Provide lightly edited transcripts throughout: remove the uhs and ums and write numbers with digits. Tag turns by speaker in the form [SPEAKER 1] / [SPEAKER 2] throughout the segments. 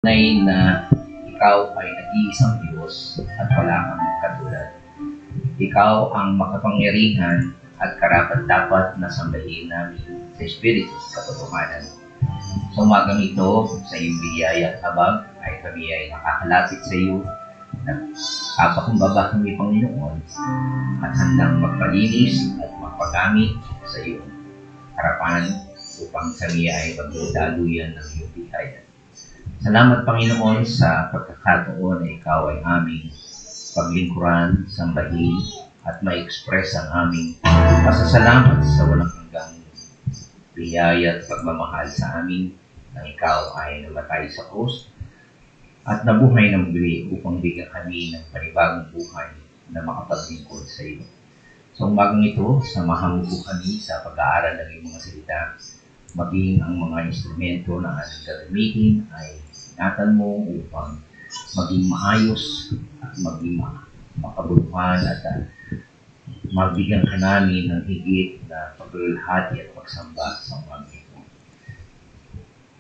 [SPEAKER 1] Tunay na ikaw ay nag-iisang Diyos at wala kang katulad. Ikaw ang makapangyarihan at karapat-dapat na sambahin namin sa Espiritu at katotohanan. Sa umagang ito, sa iyong biyaya at habag, ay kami ay nakakalapit sa iyo. Nagpapakumbaba kami, Panginoon, at handang magpalinis at magpagamit sa iyong harapan upang sa iyo ay magdaluyan ng iyong biyaya. Salamat, Panginoon, sa pagkakataon na ikaw ay aming paglingkuran, sambahin, at ma-express ang aming pasasalamat sa walang hanggang biyaya at pagmamahal sa amin na ikaw ay namatay sa krus at nabuhay ng muli upang bigyan kami ng panibagong buhay na makapaglingkod sa iyo. Sa umagang ito, samahan mo po kami sa pag-aaral ng iyong mga salita, maging ang mga instrumento na ating gagamitin ay ingatan mo upang maging maayos at maging makabuluhan at magbigyan ka namin ng higit na paglalahati at pagsamba sa umagang ito.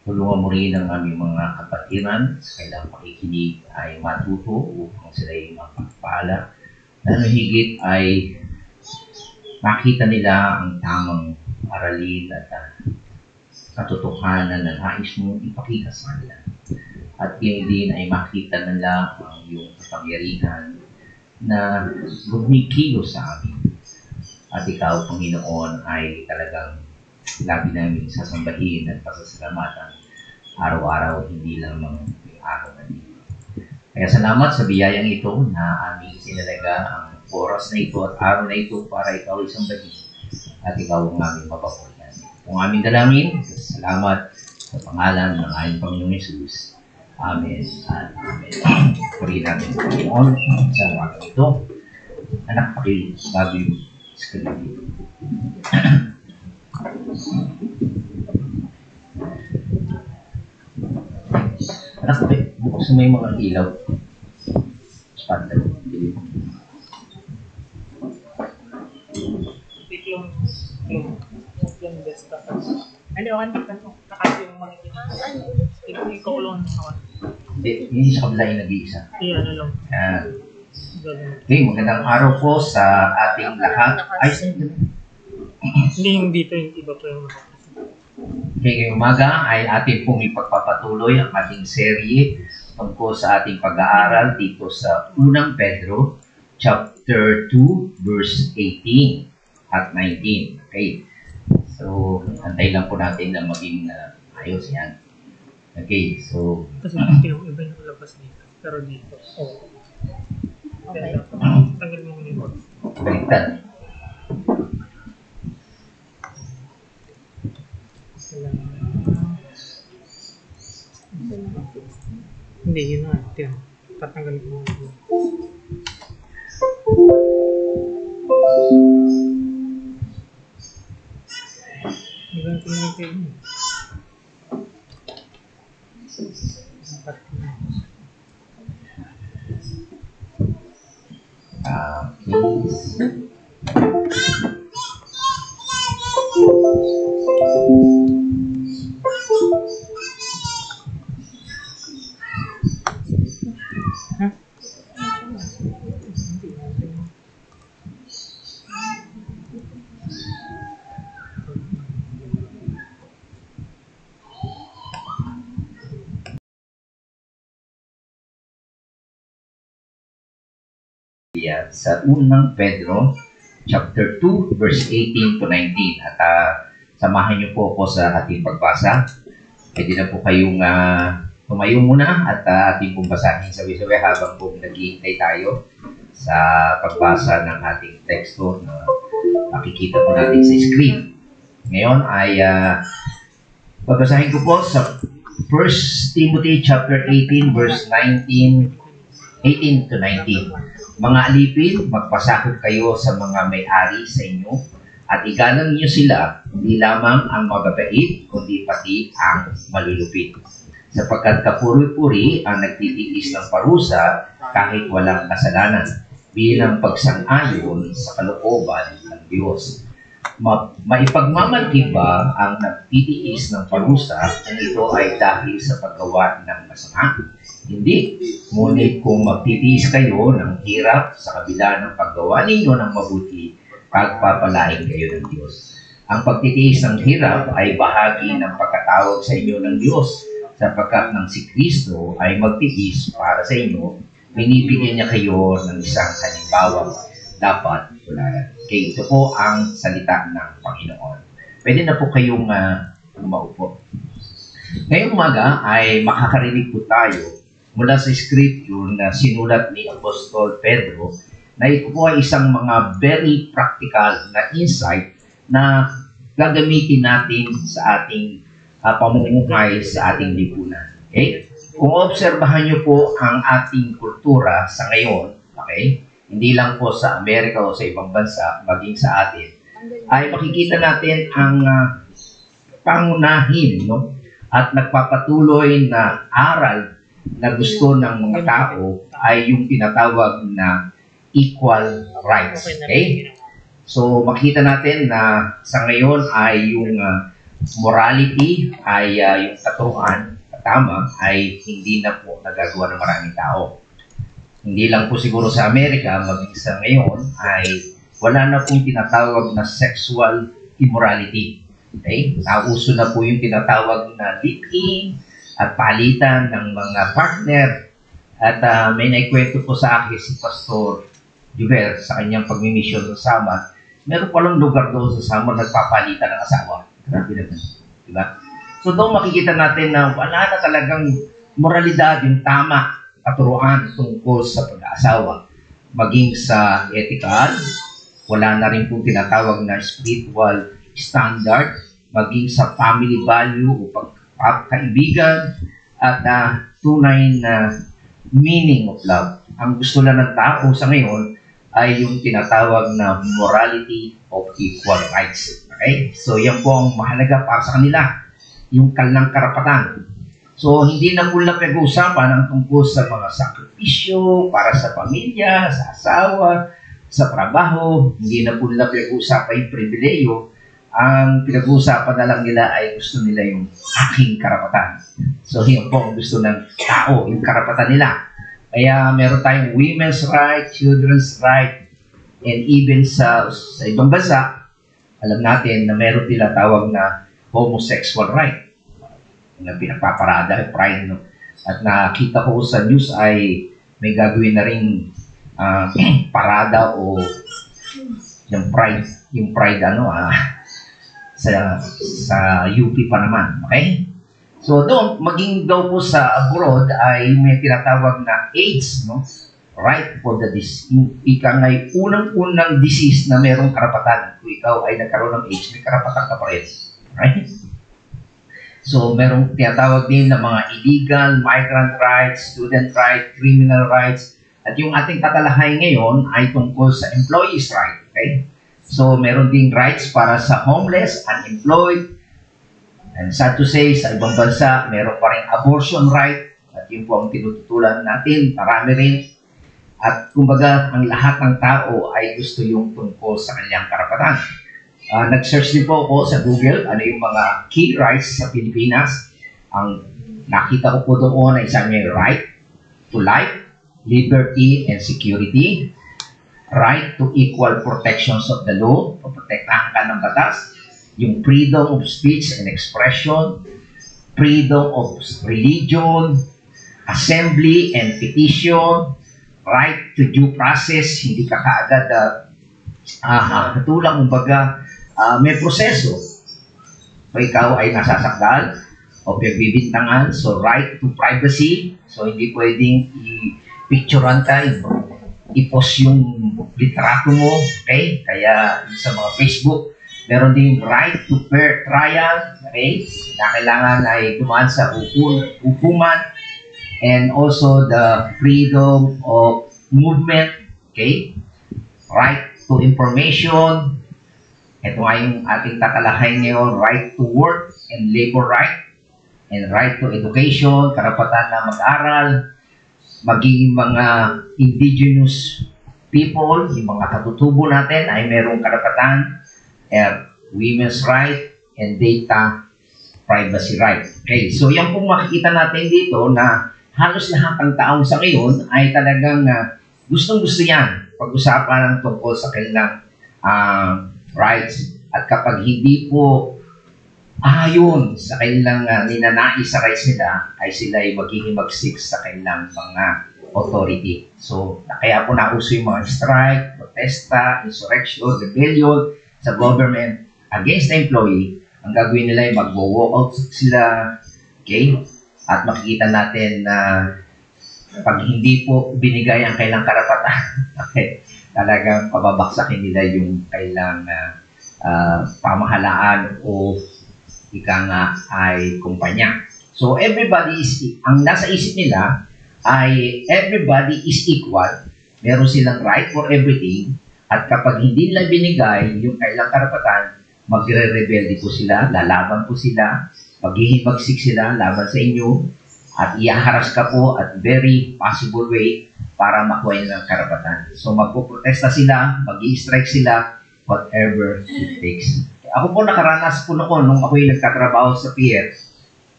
[SPEAKER 1] Tulungan mo rin ang aming mga kapatiran sa kailang pakikinig ay matuto upang sila ay mapagpala. Lalo higit ay makita nila ang tamang aralin at katotohanan na nais mo ipakita sa kanila. At yun din ay makita nila ang iyong kapangyarihan na lumikilos sa amin. At ikaw, Panginoon, ay talagang lagi namin sasambahin at pasasalamatan araw-araw, hindi lang mga araw na dito. Kaya salamat sa biyayang ito na aming sinalaga ang oras na ito at araw na ito para ikaw ay sambahin at ikaw ang aming mapapurihan. Kung aming dalangin, salamat sa pangalan ng aming Panginoong Yesus. Amen at amen. Purihin natin ang Panginoon sa umagang ito. Anak, bago yung screen. Anak, bukas mo yung mga ilaw. Spandal.
[SPEAKER 2] Ano, nakasi yung mga ikakulong ako.
[SPEAKER 1] Hindi sa kabila yung nag-iisa.
[SPEAKER 2] Iya, ano lang.
[SPEAKER 1] Okay, magandang araw po sa ating lahat. Ay,
[SPEAKER 2] hindi yung dito, yung iba po yung
[SPEAKER 1] okay, ngayong umaga ay ating pong ipagpapatuloy ang ating serye tungkol sa ating pag-aaral dito sa unang Pedro, chapter 2, verse 18 at 19. Okay, so antay lang po natin na maging ayos yan. Okay, so
[SPEAKER 2] kasi yung iba yung labas dito, pero dito. Oh. Okay. Tanggal mo muna yun.
[SPEAKER 1] baliktad.
[SPEAKER 2] Hindi, yun na. Tatanggal mo muna yun. Iba ko na kayo.
[SPEAKER 1] Please. Sa unang Pedro, chapter 2, verse 18 to 19. At samahan niyo po ako sa ating pagbasa. Pwede na po kayong tumayo muna at ating pong basahin sabi-sabi habang po naghihintay tayo sa pagbasa ng ating teksto na makikita po natin sa screen. Ngayon ay babasahin ko po sa 1 Timothy chapter 18, verse 18 to 19. Mga alipin, magpasakop kayo sa mga may-ari sa inyo at igalang niyo sila, hindi lamang ang mababait, kundi pati ang malulupit. Sapagkat kapuri-puri ang nagtitiis ng parusa kahit walang kasalanan bilang pagsang-ayon sa kalooban ng Diyos. maipagmamalaki ba ang nagtitiis ng parusa kung ito ay dahil sa paggawa ng masama? Hindi. Ngunit kung magtitiis kayo ng hirap sa kabila ng paggawa ninyo ng mabuti, pagpapalain kayo ng Diyos. Ang pagtitiis ng hirap ay bahagi ng pagkatawag sa inyo ng Diyos, sapagkat ng si Kristo ay magtitiis para sa inyo, binibigyan niya kayo ng isang halimbawa dapat tularan. Okay, ito po ang salita ng Panginoon. Pwede na po kayong maupo. Ngayong umaga ay makakarinig po tayo mula sa scripture na sinulat ni Apostol Pedro na ito po ay isang mga very practical na insight na gagamitin natin sa ating pamumuhay sa ating lipunan. Okay? Kung obserbahan niyo po ang ating kultura sa ngayon, okay? Hindi lang po sa Amerika o sa ibang bansa, maging sa atin, ay makikita natin ang pangunahin, no? At nagpapatuloy na aral na gusto ng mga tao ay yung tinatawag na equal rights. Okay? So, makita natin na sa ngayon ay yung morality, ay yung katuruan, tama, ay hindi na po nagagawa ng maraming tao. Hindi lang po siguro sa Amerika, maging sa ngayon, ay wala na pong tinatawag na sexual immorality. Okay? Nauso na po yung tinatawag na live-in at palitan ng mga partner. At may naikwento po sa akin si Pastor Juber sa kanyang pagmimisyon sa Samar. Meron palang lugar doon sa Samar nagpapalitan ng asawa. Grabe naman. Diba? So doon makikita natin na wala na talagang moralidad, yung tama, katuruan tungkol sa pag-aasawa. Maging sa ethical, wala na rin pong tinatawag na spiritual standard, maging sa family value o pagkakaibigan at tunay na meaning of love. Ang gusto lang ng tao sa ngayon ay yung tinatawag na morality of equal rights. Okay? So yan po ang mahalaga para sa kanila, yung kanilang karapatan. So, hindi na po lang pag-uusapan ang tungkol sa mga sakripisyo para sa pamilya, sa asawa, sa trabaho. Hindi na po nila pag-uusapan yung pribileyo. Ang pinag-uusapan na lang nila ay gusto nila yung aking karapatan. So, yun po ang gusto ng tao, yung karapatan nila. Kaya meron tayong women's right, children's right, and even sa ibang bansa, alam natin na meron tinatawag na homosexual right na pinagpaparada, pride, no? At nakita ko sa news ay may gagawin na rin parada o yung pride sa UP pa naman, okay? So doon, maging daw po sa abroad ay may tinatawag na AIDS, no? Right for the disease. Ika nga'y unang-unang disease na merong karapatan. Kung ikaw ay nagkaroon ng AIDS, may karapatan ka pa rin. Right? So, merong tinatawag din na mga illegal, migrant rights, student rights, criminal rights. At yung ating tatalakay ngayon ay tungkol sa employees' right. Okay? So, meron ding rights para sa homeless, unemployed. And sad to say, sa ibang bansa, meron pa rin abortion right. At yun po ang tinututulan natin, marami rin. At kumbaga, ang lahat ng tao ay gusto yung tungkol sa kanyang karapatan. Nag-search din po ako sa Google, ano yung mga key rights sa Pilipinas. Ang nakita ko po doon ay isang may right to life, liberty, and security. Right to equal protections of the law, protektahan ka ng batas. Yung freedom of speech and expression, freedom of religion, assembly and petition, right to due process, hindi ka kaagad katulad kumbaga may proseso. So ikaw ay nasasakdal o pagbibintangan, so right to privacy, so hindi pwedeng i-picturean ka, i-post yung litrato mo, okay? Kaya sa mga Facebook, meron din right to fair trial, okay? Na kailangan ay dumaan sa hukuman, and also the freedom of movement, okay? Right to information. Ito ay yung ating tatalakay ngayon, right to work and labor right, and right to education, karapatan na mag-aral, maging mga indigenous people, yung mga katutubo natin ay merong karapatan women's right, and data privacy right. Okay, so yan pong makikita natin dito na halos lahat ng taong sa ngayon ay talagang gustong-gusto yan pag-usapan ng tungkol sa kanilang rights. At kapag hindi po ayon sa kanilang ninanais sa rights nila, ay sila ay maghihimagsik sa kanilang mga authority. So, kaya po nauso yung mga strike, protesta, insurrection, rebellion sa government against the employee. Ang gagawin nila ay mag-walk out sila, okay? At makikita natin na pag hindi po binigay ang kailang karapatan, okay, talagang pababaksakin nila yung kailang pamahalaan o ika nga ay kumpanya. So everybody is, ang nasa isip nila ay everybody is equal, meron silang right for everything, at kapag hindi nila binigay yung kailang karapatan, magre-rebelde po sila, lalaban po sila, maghihimagsik sila laban sa inyo, at iaharas ka po at very possible way para makuha nila ang karapatan. So magpuprotesta sila, mag-i-strike sila, whatever it takes. Ako po nakaranas po noon nung ako'y nagtatrabaho sa pier,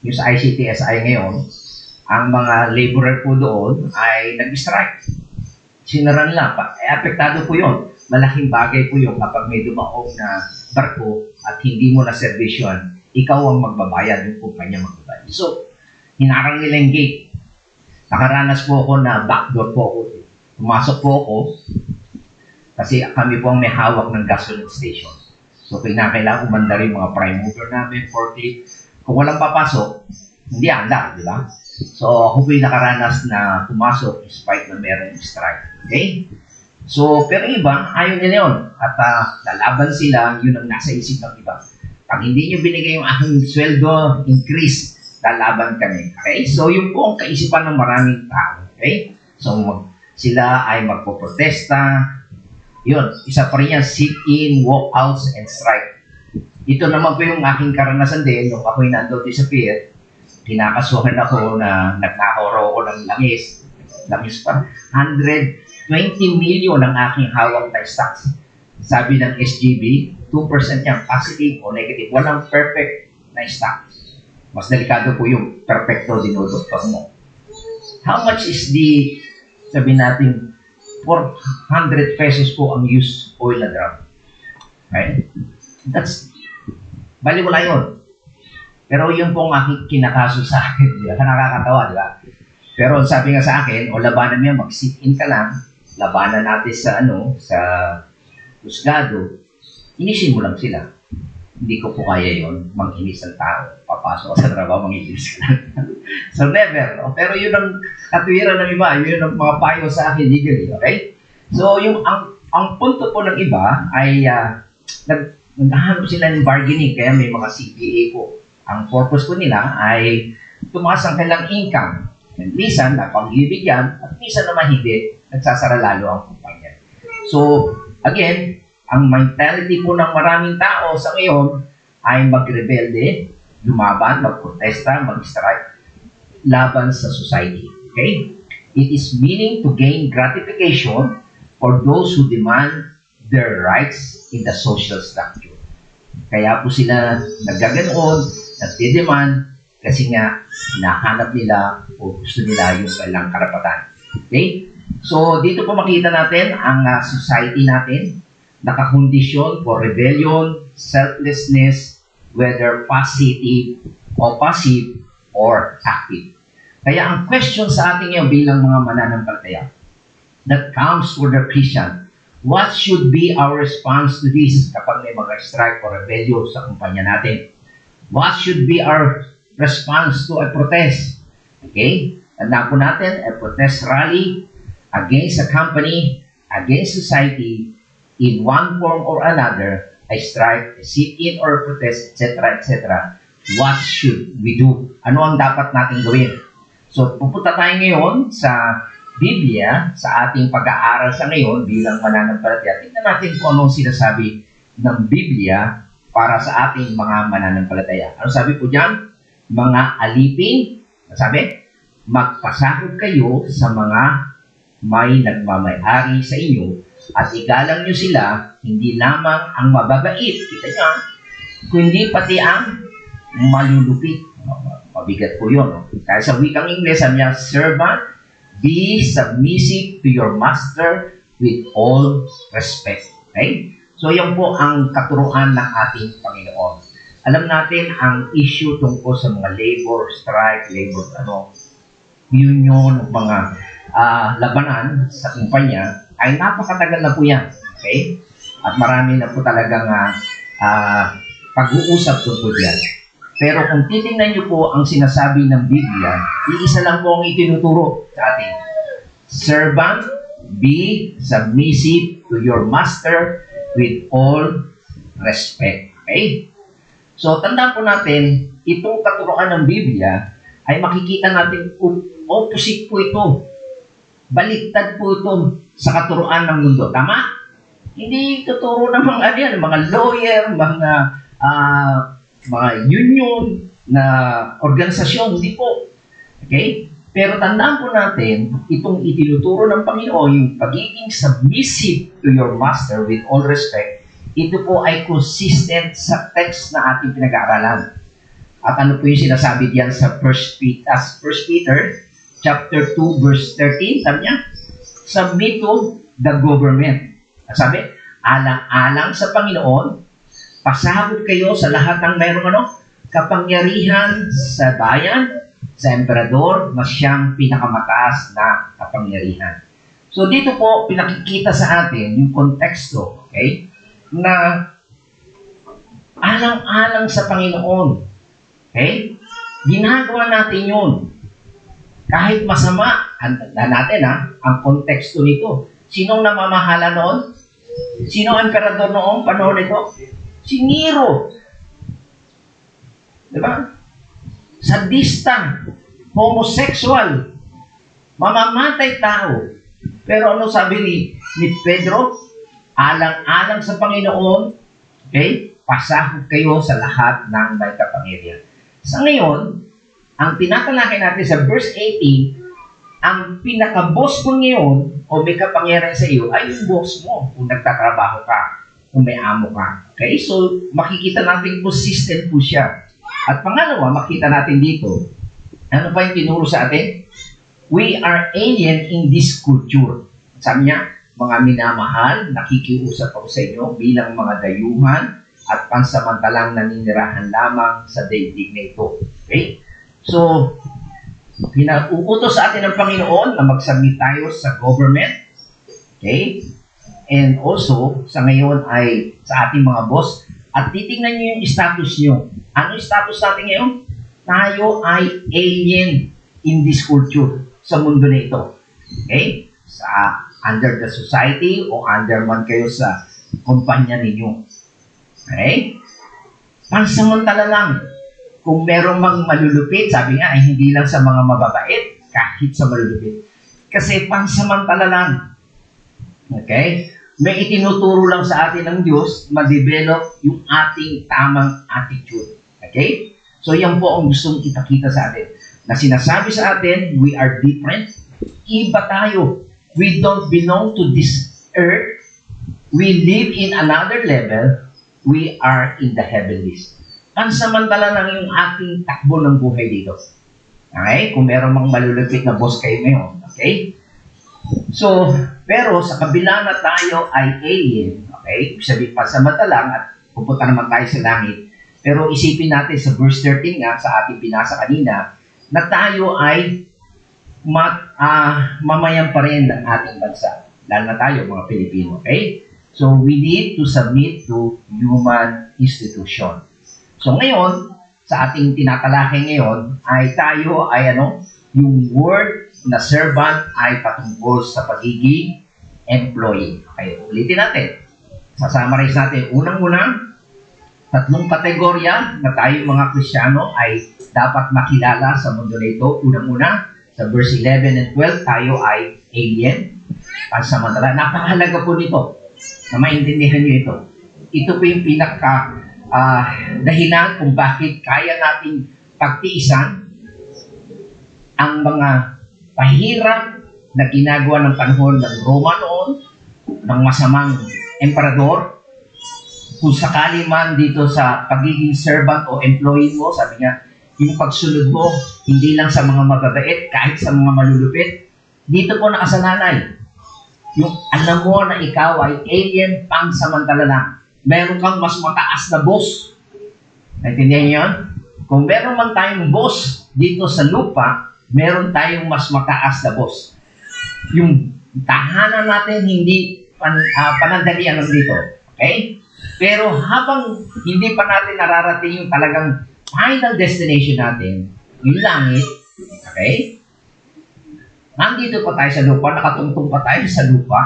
[SPEAKER 1] yung sa ICTSI ngayon, ang mga laborer po doon ay nag-strike. Sinara nila pa. Apektado po yun. Malaking bagay po yun kapag may dumaong na barko at hindi mo na servisyon, ikaw ang magbabayad, yung kumpanya magbabayad. So, hinarang nila yung gate. Nakaranas po ako na backdoor po ako. Pumasok po ako kasi kami po ang may hawak ng gasoline station. So, kinakailangan umandar yung mga prime mover namin, forklift. Kung walang papasok, hindi andar, di ba? So, ako po'y nakaranas na pumasok despite na meron strike. Okay? So, pero iba, ayaw nila yun. At lalaban sila, yun ang nasa isip ng iba. Pag hindi nyo binigay yung aking sweldo, increase, lalaban kami. Okay? So, yun po ang kaisipan ng maraming tao. Okay? So, sila ay magpoprotesta. Yun, isa pa rin yan, sit-in, walkouts, and strike. Ito naman po yung aking karanasan din, nung ako'y nandun sa pier, kinakasuhan ako na nagkakaroon ko ng langis. Langis pa. 120 million ang aking hawak na stocks. Sabi ng SGB, 2% yan, positive o negative. Walang perfect na stock. Mas delikado po yung perfecto dinodoktor mo. How much is the, sabi natin, 400 pesos po ang used oil na drum. Right? That's, bali wala yun. Pero yun po ang aking kinakaso sa akin. Diba? Nakakatawa, di ba? Pero sabi nga sa akin, o labanan niya, mag-sit-in ka lang, labanan natin sa sa husgado, inisin mo lang sila. Hindi ko po kaya yun, mag-inis ng tao. Papasok sa trabaho, mag-inis ka lang. So never. No? Pero yun ang katwiran ng iba, yun ang mga payo sa akin legally. Okay? So yung ang punto po ng iba ay naghahanap sila ng bargaining, kaya may mga CPA po. Ang purpose ko nila ay tumaas ang kailang income. And minsan, napagbibigyan, at minsan naman hindi, nagsasara lalo ang kumpanya. So, again, ang mentality po ng maraming tao sa ngayon ay magrebelde, lumaban, magprotesta, mag-strike, laban sa society. Okay? It is meaning to gain gratification for those who demand their rights in the social structure. Kaya po sila naggaganoon, nagdidemand, kasi nga hinahanap nila o gusto nila yung kailang karapatan. Okay? So, dito po makita natin ang society natin, nakakondisyon for rebellion, selflessness, whether passive or active. Kaya ang question sa ating ngayon bilang mga mananampalataya that comes for the Christian, what should be our response to this kapag may mga strike or rebellion sa kumpanya natin? What should be our response to a protest? Okay? Tandaan po natin, a protest rally against a company, against society, in one form or another, a strike, a sit-in or a protest, etc., etc. What should we do? Ano ang dapat natin gawin? So, pupunta tayo ngayon sa Biblia, sa ating pag-aaral sa ngayon bilang mananampalataya. Tingnan natin kung anong sinasabi ng Biblia para sa ating mga mananampalataya. Ano sabi po dyan? Mga alipin, sabi, magpasahod kayo sa mga may nagmamayari sa inyo At igalang nyo sila, hindi lamang ang mababait, kita nyo, kundi pati ang malulupit. Mabigat po yun. No? Kaya sa wikang Ingles, sabi niya, servant, be submissive to your master with all respect. Okay? So, yan po ang katuruan ng ating Panginoon. Alam natin ang issue tungkol sa mga labor strike, union, mga labanan sa kumpanya, ay napakatagal na po yan. Okay? At marami na po talagang pag-uusap tungkol yan. Pero kung titingnan niyo po ang sinasabi ng Biblia, iisa lang po ang itinuturo sa atin. Servant, be submissive to your master with all respect. Okay? So, tandaan po natin, itong katuruan ng Biblia ay makikita natin opposite po ito. Baliktad po ito sa katuruan ng mundo. Tama? Hindi tuturo ng mga lawyer, mga union na organisasyon. Hindi po. Okay? Pero tandaan po natin, itong itinuturo ng Panginoon, yung pagiging submissive to your master with all respect, ito po ay consistent sa text na ating pinag-aaralan. At ano po yung sinasabi diyan sa 1 Peter chapter 2 verse 13, sabi niya, submit to the government. Sabi, alang-alang sa Panginoon, pasahod kayo sa lahat ng mayroong kapangyarihan sa bayan, sa emperador na siyang pinakamataas na kapangyarihan. So dito po, pinakikita sa atin yung konteksto, okay, na alang-alang sa Panginoon. Okay? Ginagawa natin yun. Kahit masama, natin ang konteksto nito. Sinong namamahala noon? Sino ang emperador noong panahon nito? Si Nero. Diba? Sadista, homosexual, mamamatay tao. Pero ano sabi ni Pedro? Alang-alang sa Panginoon, okay, pasahod kayo sa lahat ng may kapangyarihan. Sa ngayon, ang tinatalakay natin sa verse 18, ang pinaka-boss mo ngayon o may kapangyarihan sa iyo ay yung boss mo kung nagtatrabaho ka, kung may amo ka. Okay? So, makikita natin consistent po siya. At pangalawa, makita natin dito, ano pa yung tinuro sa atin? We are alien in this culture. Sabi niya, mga minamahal, nakikiusap ako sa inyo bilang mga dayuhan at pansamantalang naninirahan lamang sa daigdig na ito. Okay? So, uutos sa atin ng Panginoon na mag-submit tayo sa government. Okay? And also, sa ngayon ay sa ating mga boss. At titingnan nyo yung status nyo. Ano yung status natin ngayon? Tayo ay alien in this culture sa mundo na ito. Okay? Under the society o under man kayo sa kumpanya ninyo. Okay? Pansamantala lang. Kung merong malulupit, sabi nga, ay hindi lang sa mga mababait, kahit sa malulupit. Kasi pansamantala lang. Okay? May itinuturo lang sa atin ng Diyos, ma-develop yung ating tamang attitude. Okay? So, yan po ang gustong ipakita sa atin. Na sinasabi sa atin, we are different. Iba tayo. We don't belong to this earth. We live in another level. We are in the heavenlies. Pansamantala lang yung ating takbo ng buhay dito. Okay? Kung meron mang malulupit na boss kayo ngayon. Okay? So, pero sa kabila na tayo ay alien, okay? Sabi pansamantala lang at pupunta naman tayo sa langit. Pero isipin natin sa verse 13 nga, sa ating binasa kanina, na tayo ay mamayan pa rin ng ating bansa. Lalo na tayo, mga Pilipino. Okay? So, we need to submit to human institution. So, ngayon, sa ating tinatalakay ngayon, ay tayo ay yung word na servant ay patungkol sa pagiging employee. Okay, ulitin natin. Sasummarize natin. Unang-unang, tatlong kategorya na tayo mga Kristiyano ay dapat makilala sa mundo na ito. Unang-una, sa verse 11 and 12, tayo ay alien. Pansamantala, napakahalaga po nito na maintindihan nyo ito. Ito po yung dahilan kung bakit kaya nating pagtiisan ang mga pahirap na ginagawa ng panahon ng Roma noon ng masamang emperador. Kung sakali man dito sa pagiging servant o employee mo, sabi niya, yung pagsunod mo, hindi lang sa mga mababait, kahit sa mga malulupit, dito po nakasalalay. Yung alam mo na ikaw ay alien pansamantala lang. Meron kang mas mataas na boss. Naintindihan niyo yun? Kung meron man tayong boss dito sa lupa, meron tayong mas mataas na boss. Yung tahanan natin hindi panandalian lang dito. Okay? Pero habang hindi pa natin nararating yung talagang final destination natin, yung langit, okay? Nandito pa tayo sa lupa, nakatungtong pa tayo sa lupa,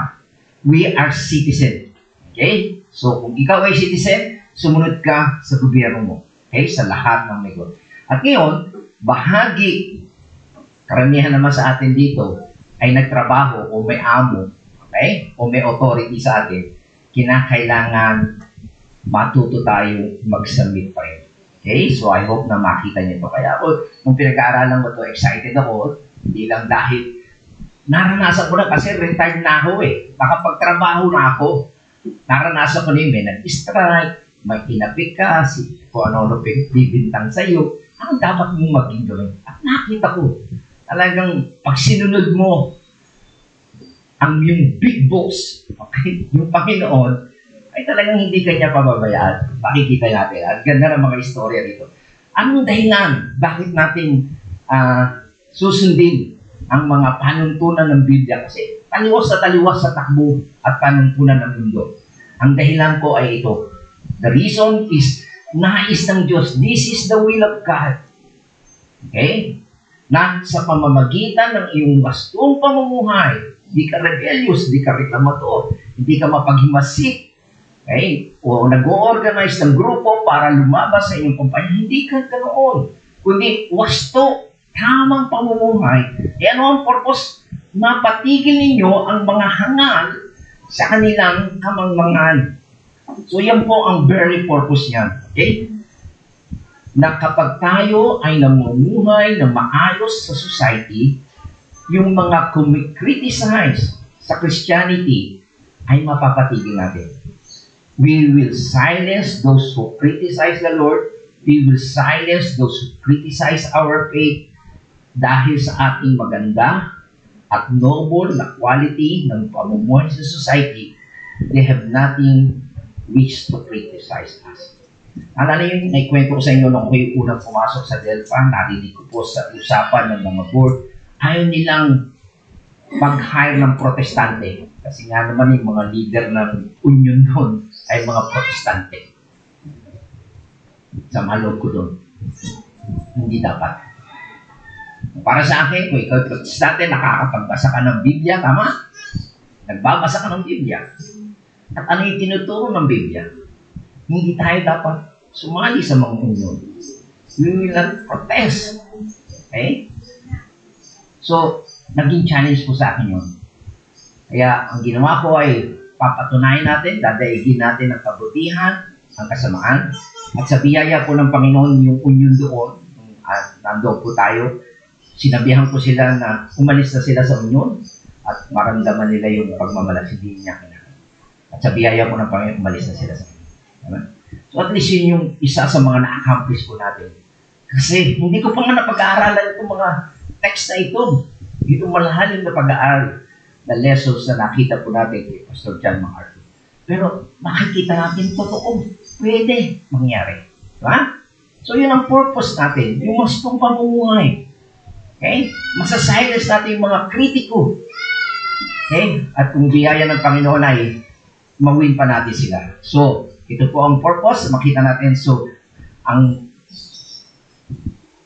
[SPEAKER 1] we are citizen. Okay? So, kung ikaw ay citizen, sumunod ka sa gobyerno mo. Okay? Sa lahat ng negosyo. At ngayon, bahagi, karamihan naman sa atin dito, ay nagtrabaho o may amo, okay? O may authority sa atin, kinakailangan matuto tayo mag-submit pa rin. Okay? So, I hope na makita niyo ito. Kaya ako, nung pinag-aaralan ko ito, excited ako, hindi lang dahil naranasan ko na kasi retired na ako eh. Nakapagtrabaho na ako. Naranasan ko na yun, may nag-strike, may kinapik ka, kung ano bibintang sa'yo, ano dapat mong maging gawin? At nakita ko, talagang pag sinunod mo ang yung big boss, okay, yung Panginoon, ay talagang hindi kanya pababayaan. Makikita natin. At ganda ng mga istorya dito. Anong dahilan? Bakit natin susundin ang mga panuntunan ng Biblia? Kasi taliwas sa takbo at panuntunan ng mundo. Ang dahilan ko ay ito. The reason is, nais ng Diyos. This is the will of God. Okay? Na sa pamamagitan ng iyong wastong pamumuhay, di ka rebellious, di ka reklamator, hindi ka mapaghimasik, okay? O nag-o-organize ng grupo para lumabas sa inyong kumpanya, hindi ka ganoon. Kundi wasto, tamang pamumuhay. E ano ang purpose? Mapatigil ninyo ang mga hangal sa kanilang kamangmangan. So yan po ang very purpose niyan. Okay? Na kapag tayo ay namumuhay na maayos sa society, yung mga criticize sa Christianity ay mapapatigil natin. We will silence those who criticize the Lord. We will silence those who criticize our faith dahil sa ating maganda at noble na quality ng pamumuhay sa society. They have nothing which to criticize us. Alala yun, naikwento ko sa inyo nung ako'y unang pumasok sa Delpa, narinig ko po sa usapan ng mga board, ayaw nilang mag-hire ng protestante. Kasi nga naman yung mga leader ng union doon ay mga protestante. Sa malog ko doon. Hindi dapat. Para sa akin, kung ikaw protestante, nakakapagbasa ka ng Biblia, tama? Nagbabasa ka ng Biblia. At ano yung tinuturo ng Biblia? Hindi tayo dapat sumali sa mga union. We will not protest. Okay? So, naging challenge po sa akin yun. Kaya, ang ginawa ko ay papatunayan natin, dadaigin natin ang kabutihan, ang kasamaan, at sa biyaya po ng Panginoon, yung union doon, at nandoon po tayo, sinabihan ko sila na umalis na sila sa union, at maramdaman nila yung pagmamalasindi niya. At sa biyaya po ng Panginoon, umalis na sila sa union. So, at least yun yung isa sa mga na-accomplish po natin. Kasi, hindi ko pa nga napag-aaralan itong mga text na ito. Ito malahalim na pag-aaral na lessons na nakita po natin kay Pastor John MacArthur. Pero makikita natin totoo, pwede mangyari. Diba? So yun ang purpose natin, yung wastong pamumuhay. Okay? Masasilence natin yung mga kritiko. Okay? At kung biyaya ng Panginoon ay mawin pa natin sila. So, ito po ang purpose, makita natin. So, ang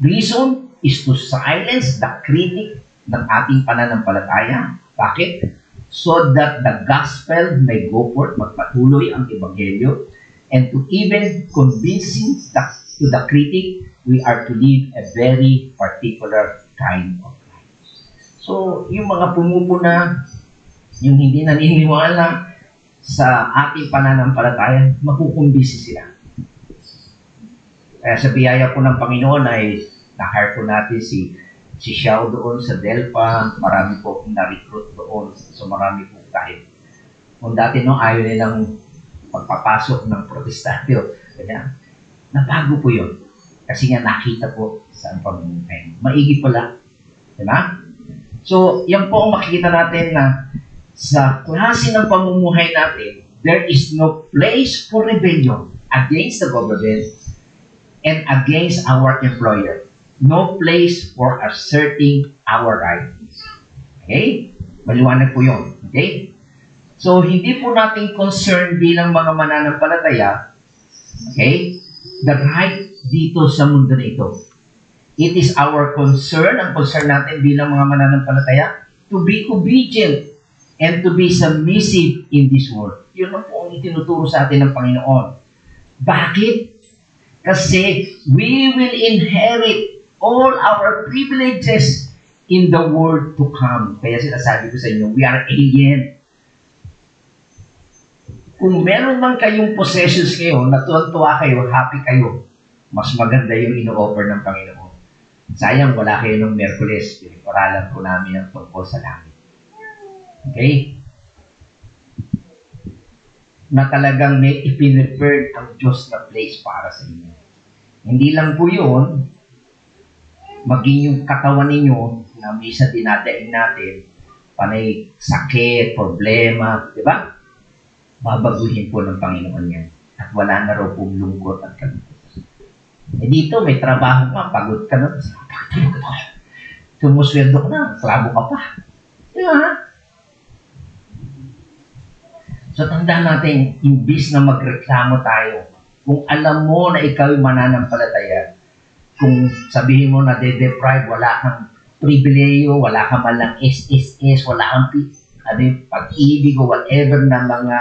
[SPEAKER 1] reason is to silence the critic ng ating pananampalataya. Bakit? So that the gospel may go forth, magpatuloy ang ebanghelyo, and to even convincing to the critic, we are to live a very particular kind of life. So, yung mga pumupuna, yung hindi naniniwala sa ating pananampalataya, makukumbisi sila. Kaya sa biyaya po ng Panginoon ay na-hire po natin si Xiao doon sa Delpa, marami po na-recruit doon, so marami po kahit Kung dati no, ayaw nilang pagpapasok ng protestante, kaya nabago po yun. Kasi nga nakita po sa pamumuhay. Maigi pala. Diba? So, yan po ang makikita natin na sa klase ng pamumuhay natin, there is no place for rebellion against the government and against our employer. No place for asserting our rights. Okay? Maliwanag po yun. Okay? So, hindi po natin concern bilang mga mananampalataya, okay, the right dito sa mundo na ito. It is our concern, ang concern natin bilang mga mananampalataya, to be obedient and to be submissive in this world. Yun ang po ang itinuturo sa atin ng Panginoon. Bakit? Kasi we will inherit all our privileges in the world to come. Kaya sinasabi ko sa inyo, we are alien. Kung meron man kayong possessions ngayon, natuwa kayo, happy kayo, mas maganda yung ino-offer ng Panginoon. Sayang, wala kayo ng Miyerkules. Pinag-oralan po namin ang tungkol sa langit. Okay? Na talagang may ipinreferred ang Diyos na place para sa inyo. Hindi lang po yun, maging yung katawan ninyo na misa dinadaing natin, panay sakit, problema, di ba? Babaguhin po ng Panginoon yan. At wala na raw pong lungkot at kalungkot. Eh dito, may trabaho ka, pagod ka na. Tumusweldo ka na, klabo ka pa. Di ba? So tandaan natin, imbis na magreklamo tayo, kung alam mo na ikaw ay mananampalataya, kung sabihin mo na de-deprive, wala kang pribileyo, wala kang malang SSS, wala kang pag-ibig o whatever na mga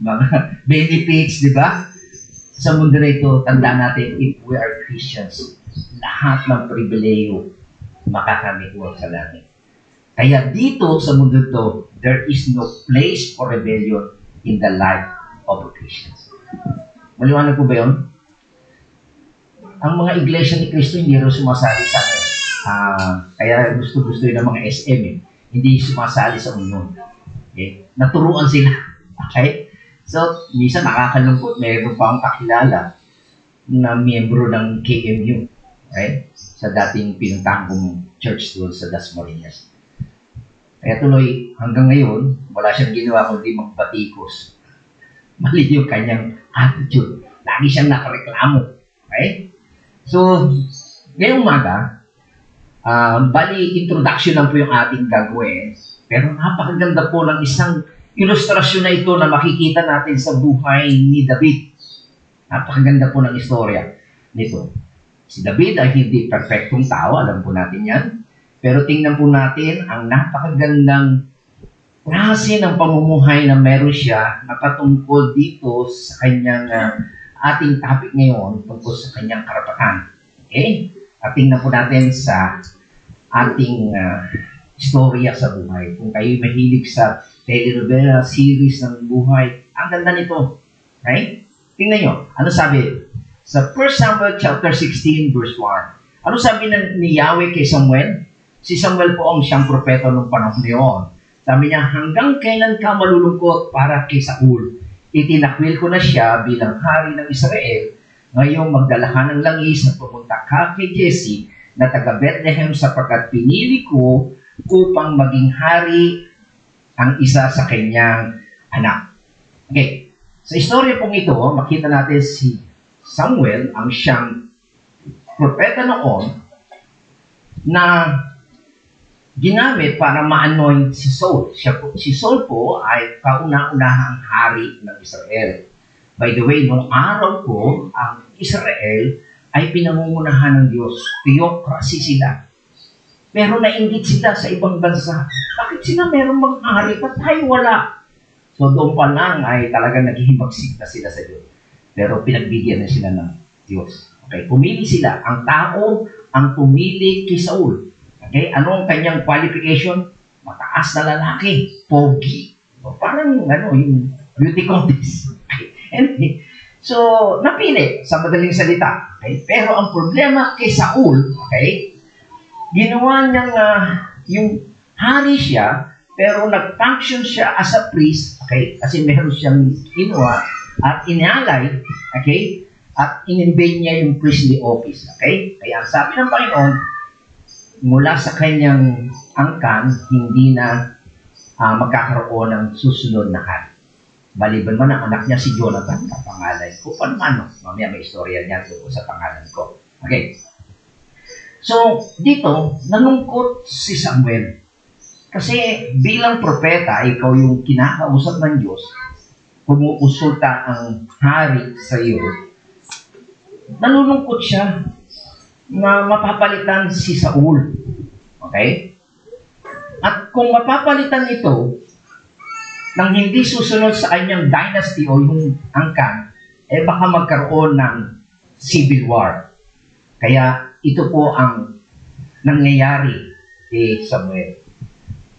[SPEAKER 1] mga benefits, di ba? Sa mundo na ito, tandaan natin, if we are Christians, lahat ng pribileyo makakamit mo sa langit. Kaya dito sa mundo ito, there is no place for rebellion in the life of Christians. Maliwanag po ba yun? Ang mga iglesia ni Cristo hindi rin sumasali sa akin. Kaya gusto-gusto yun ng mga SM Hindi sumasali sa union. Okay? Naturuan sila. Okay? So, minsan nakakalungkot. Mayroon pa akong kakilala na miyembro ng KMU. Okay? Sa dating pinuntahan kong church doon sa Dasmariñas. Kaya tuloy, hanggang ngayon, wala siyang ginawa kundi magbatikos. Mali yung kanyang attitude. Lagi siyang nakareklamo. Okay? So, ngayong umaga, bali, introduction lang po yung ating gagawin. Pero napakaganda po ng isang ilustrasyon na ito na makikita natin sa buhay ni David. Napakaganda po ng istorya nito. Si David ay hindi perfectong tao, alam po natin yan. Pero tingnan po natin ang napakagandang klase ng pamumuhay na meron siya na patungkol dito sa kanyang ating topic ngayon tungkol sa kanyang karapatan. Okay? At tingnan po natin sa ating istorya sa buhay. Kung kayo mahilig sa telenovela series ng buhay, ang ganda nito. Okay? Tingnan nyo. Ano sabi? Sa 1 Samuel chapter 16 verse 1. Ano sabi ni Yahweh kay Samuel? Si Samuel po ang siyang propeta ng panahon niyon. Sabi niya, hanggang kailan ka malulungkot para kay Saul? Itinakwil ko na siya bilang hari ng Israel. Ngayong magdala ka ng langis at pumunta ka kay Jesse na taga Bethlehem sapagkat pinili ko upang maging hari ang isa sa kanyang anak. Okay. Sa istorya pong ito, makita natin si Samuel ang siyang propeta noon na ginamit para ma-anoint si Saul. Si Saul po ay kauna-unahang hari ng Israel. By the way, nung araw po, ang Israel ay pinangungunahan ng Diyos. Theocracy sila. Pero nainggit sila sa ibang bansa. Bakit sila meron mga hari? Ba't tayo wala? So doon pa lang ay talagang naghihimagsik na sila sa Diyos. Pero pinagbigyan na sila ng Diyos. Okay, pumili sila. Ang tao ang pumili kay Saul. Okay, anong kanyang qualification? Mataas na lalaki, pogi. So, parang yung beauty contest. Okay. Anyway, so napili sa madaling salita. Okay? Pero ang problema kay Saul, okay, ginawa niyang yung hari siya, pero nag-function siya as a priest, okay? Kasi meron siyang kinuha at inalay, okay? At in-invade niya yung priestly office, okay? Kaya sabi ng Panginoon, mula sa kanyang angkan, hindi na magkakaroon ng susunod na hari. Maliban man ang anak niya si Jonathan, na pangalan ko. Paano ano? Mamaya may istorya niya doon sa pangalan ko. Okay. So, dito, nalungkot si Samuel. Kasi bilang propeta, ikaw yung kinakausap ng Diyos, kumukonsulta ang hari sa iyo, nalulungkot siya na mapapalitan si Saul. Okay? At kung mapapalitan ito, nang hindi susunod sa kanyang dynasty o yung angkan, eh baka magkaroon ng civil war. Kaya ito po ang nangyayari kay Samuel.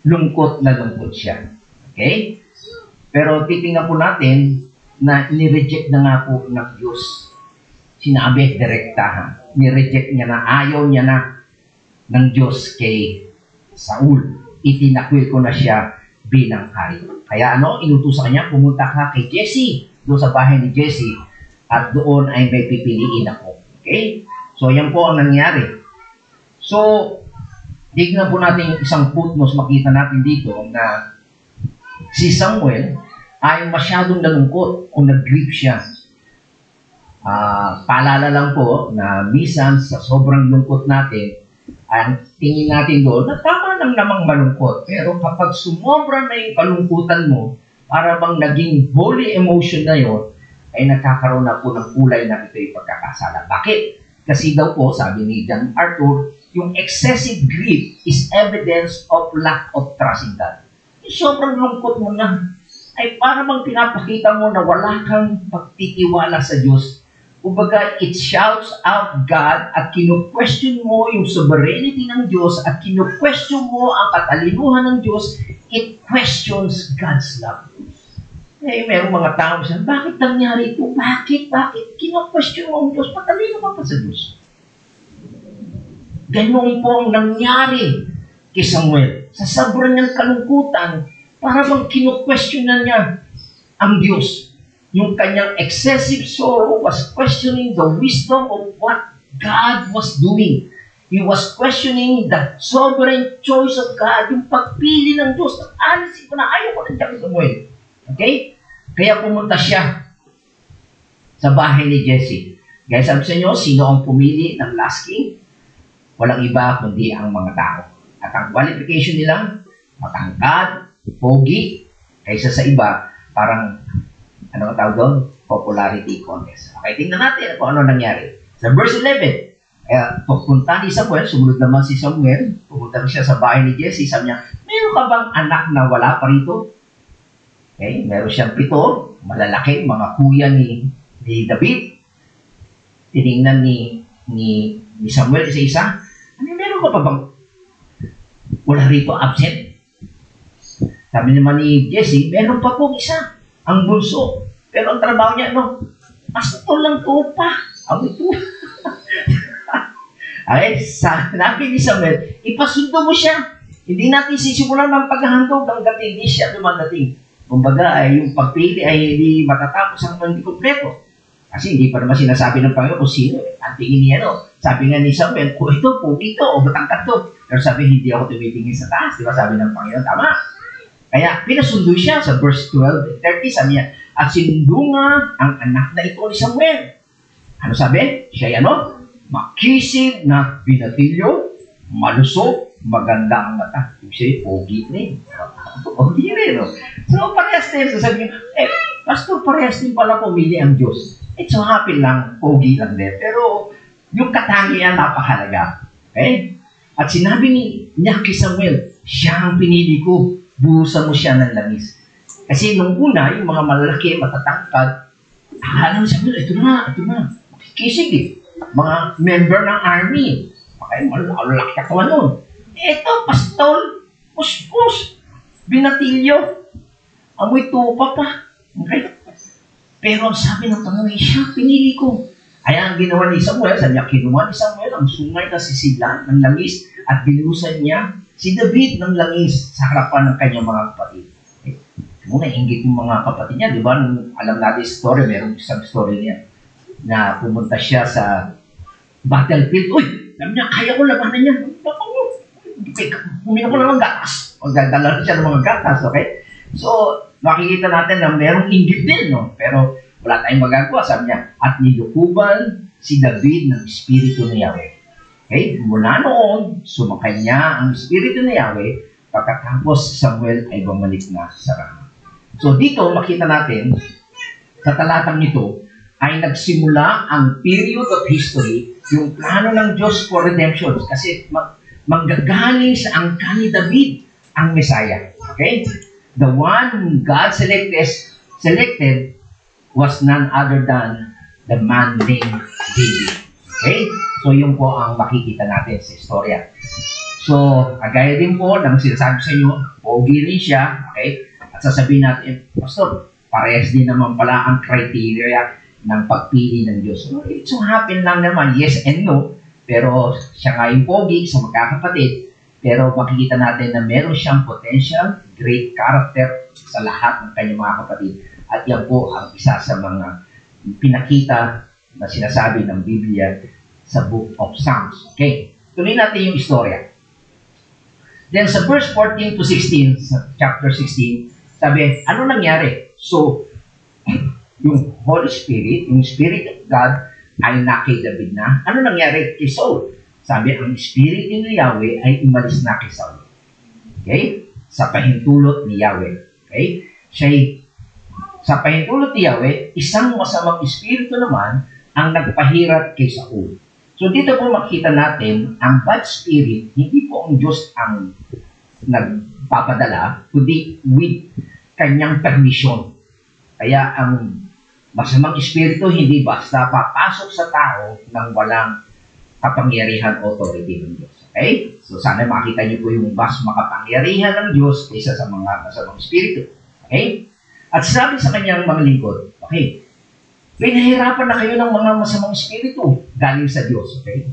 [SPEAKER 1] Lungkot na lungkot siya. Okay? Pero titingnan po natin na ni-reject na nga po ng Diyos. Sinabi, direktahan. Ni-reject niya na, ayaw niya na ng Diyos kay Saul. Itinakwil ko na siya bilang hari. Kaya inutusan niya, pumunta ka kay Jesse, doon sa bahay ni Jesse, at doon ay may pipiliin ako. Okay? So, yan po ang nangyari. So, tignan po natin isang footnote, makita natin dito na si Samuel ay masyadong nalungkot o nag-grieve siya. Paalala lang po na minsan sa sobrang lungkot natin, ang tingin natin doon na tama lang namang malungkot. Pero kapag sumobra na yung kalungkutan mo, para bang naging holy emotion na yon, ay nagkakaroon na po ng kulay na ito'y pagkakasala. Bakit? Kasi daw po, sabi ni John Arthur, yung excessive grief is evidence of lack of trust in God. Yung sobrang lungkot mo na, ay para bang pinapakita mo na wala kang pagtitiwala sa Diyos. Kumbaga, it shouts out God at kinu-question mo yung sovereignty ng Diyos at kinu-question mo ang katalinuhan ng Diyos. It questions God's love. Eh, merong mga tao siya, bakit nangyari ito? Bakit? Kinu-question mo ang Diyos. Patalino ka pa sa Diyos. Ganun po ang nangyari kay Samuel. Sa sobrang niyang kalungkutan, para bang kinu-question na niya ang Diyos. Yung kanyang excessive sorrow was questioning the wisdom of what God was doing. He was questioning the sovereign choice of God, yung pagpili ng Diyos. Alisin ko na, ayaw ko na dyan Samuel. Okay? Kaya pumunta siya sa bahay ni Jesse. Kaya sabi sa inyo, sino ang pumili ng last king? Walang iba kundi ang mga tao. At ang qualification nila, matangkad, pogi, kaysa sa iba, parang ano ang tawag doon? Popularity contest. Okay, tingnan natin kung ano nangyari. Sa verse 11, kaya pupunta ni Samuel, sumunod naman si Samuel, pumunta siya sa bahay ni Jesse, sabi niya, meron ka bang anak na wala pa rito? Okay, meron siyang 7, malalaki, mga kuya ni David. Tinignan ni Samuel isa-isa, meron ka pa bang wala rito absent? Sabi naman ni Jesse, meron pa pong isa. Ang bunso. Pero ang trabaho niya, pastor lang to pa. Ang ito. Ay, sabi ni Samuel, ipasundo mo siya. Hindi natin sisimulan ng paghahandog hanggang hindi siya dumadating. Kumbaga, yung pagpili ay hindi matatapos hanggang hindi kompleto. Kasi hindi pa naman sinasabi ng Panginoon kung sino. Ang tingin niya, sabi nga ni Samuel, ito, pumito, o batangkad to. Pero sabi, hindi ako tumitingin sa taas. Diba? Sabi ng Panginoon, tama. Kaya pinasundo siya sa verse 12 and 30, sabi niya, at sinundo nga ang anak na ito ni Samuel. Ano sabi? Siya makisig na binatilyo, malusog, maganda ang mata. Siya pogi rin. Pogi rin, So, parehas din. So, sabi niya, pastor, parehas din pala pumili ang Diyos. So happy lang, pogi lang din. Pero, yung katangian napakahalaga. Okay? At sinabi niya kay Samuel, siya ang pinili ko. Buhusan mo siya ng langis. Kasi nung una, yung mga malalaki, matatangkad, alam sa Samuel, ito na. Makikisig Mga member ng army. Okay, malalaki katawan nun. Ito, pastol, kuskus, binatilyo, amoy tupa pa. Okay? Pero ang sabi ng Panginoon, siya pinili ko. Kaya ang ginawa ni Samuel, sabi niya, kinuha ni Samuel ang sungay na sisilan ng langis at binuhusan niya si David ng langis sa harapan ng kanyang mga kapatid. Muna, inggit ng mga kapatid niya, di ba? Nung alam natin yung story, meron isang story niya na pumunta siya sa battlefield. Uy, sabi niya, kaya ko labanan niya. Huminto ko lang ng gatas. O dadala siya ng mga gatas, okay? So, makikita natin na merong inggit din, no? Pero wala tayong magagawa, sabi niya. At nilukuban si David ng Espiritu ni Yahweh. Okay? Mula noon, sumakay niya ang Espiritu ni Yahweh pagkatapos si Samuel ay bumalik na sa Rama. So dito, makita natin, sa talatang ito, ay nagsimula ang period of history, yung plano ng Diyos for redemption. Kasi manggagaling sa angkan ni David ang Messiah. Okay? The one God selected was none other than the man named David. Okay? So yun po ang makikita natin sa istorya. So, agaya din po ng sinasabi sa inyo, pogi rin siya, okay? At sasabihin natin, Pastor, parehas din naman pala ang criteria ng pagpili ng Diyos. So, it so happen lang naman, yes and no, pero siya nga yung pogi sa magkakapatid, pero makikita natin na meron siyang potential, great character sa lahat ng kanyang mga kapatid. At yan po ang isa sa mga pinakita na sinasabi ng Biblia sa Book of Psalms. Okay, tuloy natin yung istorya. Then sa verse 14 to 16, sa chapter 16, sabi, ano nangyari? So, yung Holy Spirit, yung Spirit of God, ay na kay David na. Ano nangyari kay Saul? Sabi, ang Spirit ni Yahweh ay umalis na kay Saul. Okay? Sa pahintulot ni Yahweh. Okay? Sa pahintulot ni Yahweh, isang masamang Espiritu naman ang nagpahirat kay Saul. So dito po makita natin, ang bad spirit, hindi po ang Diyos ang nagpapadala, kundi with kanyang permission. Kaya ang masamang espiritu hindi basta papasok sa tao ng walang kapangyarihan authority ng Diyos. Okay? So sana makita niyo po yung mas makapangyarihan ng Diyos kaysa sa mga masamang espiritu. Okay? At sabi sa kanyang mga lingkod, okay, pinahirapan na kayo ng mga masamang espiritu galing sa Diyos. Okay?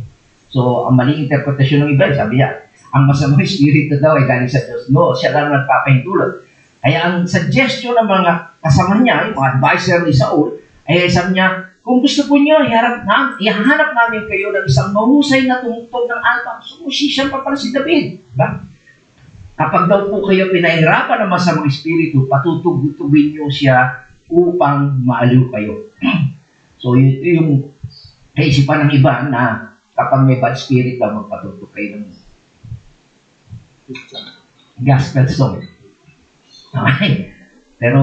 [SPEAKER 1] So, ang maling interpretasyon ng iba, sabi niya, ang masamang espiritu daw ay galing sa Diyos. No, siya lang nagpapahintulot. Kaya ang suggestion ng mga kasama niya, yung mga advisor ni Saul, ay sabi niya, kung gusto po niyo, ihanap namin kayo ng isang mahusay na tumutog ng alpa. So, musician pa pala si David. Diba? Kapag daw po kayo pinahirapan ng masamang espiritu, patutugtugin niyo siya upang maaliw kayo. So, yung kaisipan ng iba na kapag may bad spirit daw, magpatugtog kayo ng gospel song. Okay? Pero,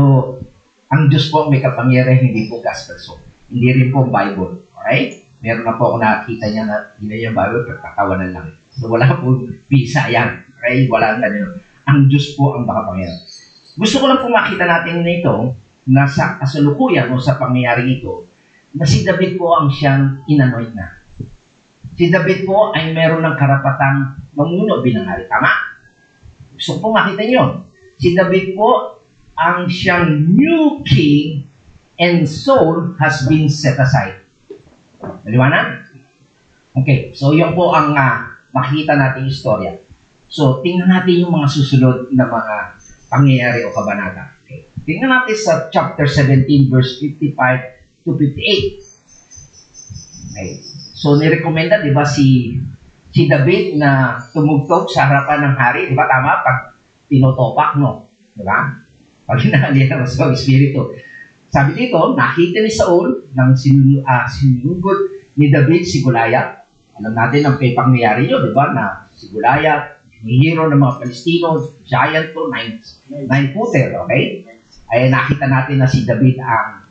[SPEAKER 1] ang Diyos po may kapangyarihan, hindi po gospel song. Hindi rin po Bible. Okay? Meron na po ako nakakita niya na hindi yung Bible, pero katawanan lang. So, wala po visa yan. Okay? Wala nga nyo. Ang Diyos po ang makapangyarihan. Gusto ko lang po makita natin na ito, na sa kasalukuyan o sa pangyayaring ito, na si David po ang siyang inanoint na. Si David po ay meron ng karapatang mamuno bilang hari. Tama? Gusto ko po makita nyo. Si David po ang siyang new king and Saul has been set aside. Maliwanag? Okay. So, yun po ang makita natin yung istorya. So, tingnan natin yung mga susunod na mga pangyayari o kabanata. Okay. Tingnan natin sa chapter 17, verse 55 to 58. Okay. So, nirekomenda, di ba, si David na tumugtog sa harapan ng hari. Di ba, tama? Pag tinotopak, no? Di ba? Pag hinahalihan sa Espiritu. Sabi dito, nakita ni Saul ng sinugod ni David si Goliath. Alam natin ang pangyayari nyo, di ba, na si Goliath, hero ng mga Palestino, giant to, 9-footer, okay? Ay nakita natin na si David ang